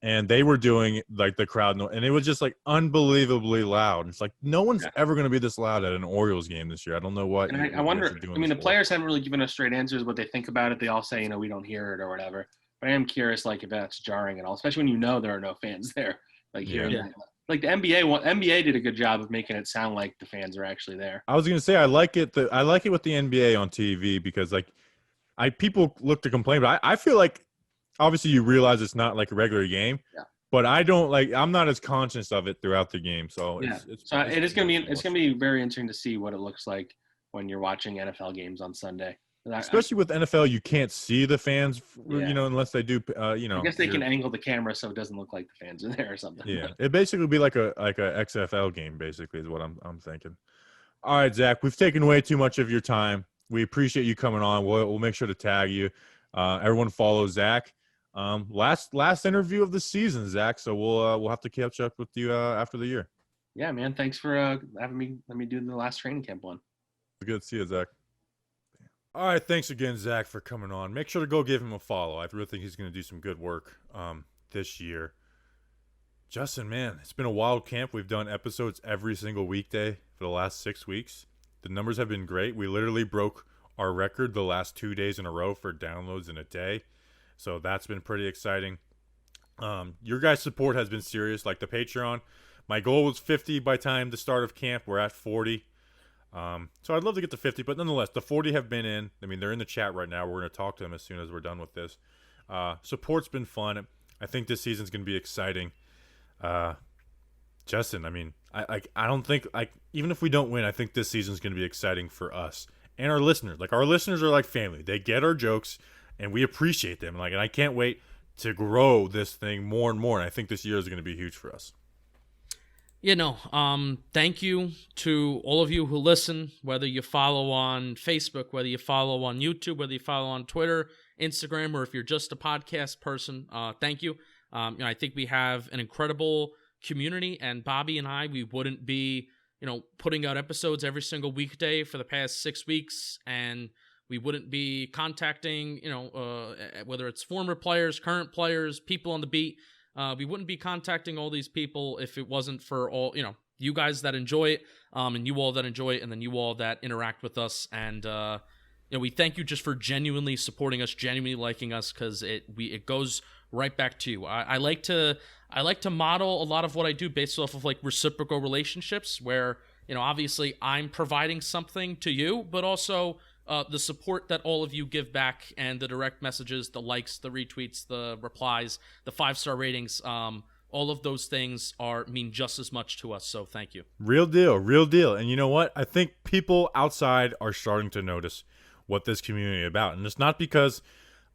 and they were doing like the crowd noise, and it was just like unbelievably loud. It's like no one's ever going to be this loud at an Orioles game this year. I don't know what. And I wonder. I mean, the players haven't really given us straight answers what they think about it. They all say, we don't hear it or whatever. But I am curious, like, if that's jarring at all, especially when there are no fans there. Like hearing that. Like the NBA did a good job of making it sound like the fans are actually there. I was gonna say I like it with the NBA on TV because like people look to complain, but I feel like obviously you realize it's not like a regular game. Yeah. But I'm not as conscious of it throughout the game. So it's gonna be very interesting to see what it looks like when you're watching NFL games on Sunday. Especially with NFL, you can't see the fans, unless they do, I guess they can angle the camera so it doesn't look like the fans are there or something. Yeah, it basically be like a XFL game, basically, is what I'm thinking. All right, Zach, we've taken way too much of your time. We appreciate you coming on. We'll make sure to tag you. Everyone follow Zach. Last interview of the season, Zach. So we'll have to catch up with you after the year. Yeah, man. Thanks for having me. Let me do the last training camp one. Good to see you, Zach. All right, thanks again, Zach, for coming on. Make sure to go give him a follow. I really think he's going to do some good work this year. Justin, man, it's been a wild camp. We've done episodes every single weekday for the last 6 weeks. The numbers have been great. We literally broke our record the last 2 days in a row for downloads in a day. So that's been pretty exciting. Your guys' support has been serious. Like the Patreon, my goal was 50 by time the start of camp. We're at 40. So I'd love to get to 50, but nonetheless, the 40 have been in. I mean, they're in the chat right now. We're going to talk to them as soon as we're done with this. Support's been fun. I think this season's going to be exciting. Justin, I mean, I don't think, like, even if we don't win, I think this season's going to be exciting for us and our listeners. Like, our listeners are like family. They get our jokes, and we appreciate them. Like, and I can't wait to grow this thing more and more. And I think this year is going to be huge for us. Thank you to all of you who listen, whether you follow on Facebook, whether you follow on YouTube, whether you follow on Twitter, Instagram, or if you're just a podcast person. Thank you. I think we have an incredible community, and Bobby and I, we wouldn't be, putting out episodes every single weekday for the past 6 weeks, and we wouldn't be contacting, whether it's former players, current players, people on the beat. We wouldn't be contacting all these people if it wasn't for all, you guys that enjoy it, and you all that enjoy it, and then you all that interact with us. And, we thank you just for genuinely supporting us, genuinely liking us, because it goes right back to you. I like to model a lot of what I do based off of like reciprocal relationships where, obviously I'm providing something to you, but also the support that all of you give back and the direct messages, the likes, the retweets, the replies, the 5-star ratings, all of those things mean just as much to us. So thank you. Real deal. And you know what? I think people outside are starting to notice what this community is about. And it's not because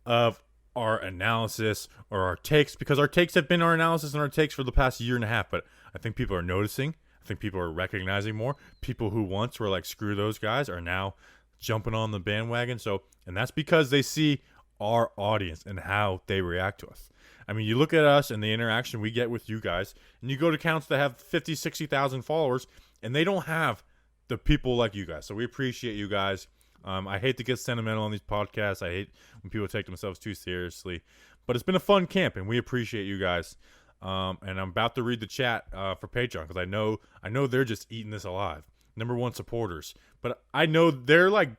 of our analysis or our takes, because our takes have been our analysis and our takes for the past year and a half. But I think people are noticing. I think people are recognizing more. People who once were like, screw those guys, are now jumping on the bandwagon. And that's because they see our audience and how they react to us. I mean, you look at us and the interaction we get with you guys, and you go to accounts that have 50, 60,000 followers, and they don't have the people like you guys. So we appreciate you guys. I hate to get sentimental on these podcasts. I hate when people take themselves too seriously. But it's been a fun camp, and we appreciate you guys. And I'm about to read the chat for Patreon, because I know they're just eating this alive. #1 supporters. But I know they're like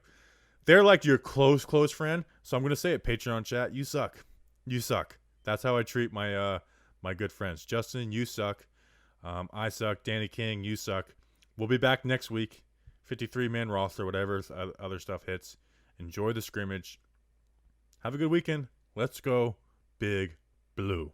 your close friend. So I'm gonna say it, Patreon chat. You suck. That's how I treat my my good friends. Justin, you suck. I suck. Danny King, you suck. We'll be back next week. 53-man roster, whatever other stuff hits. Enjoy the scrimmage. Have a good weekend. Let's go Big Blue.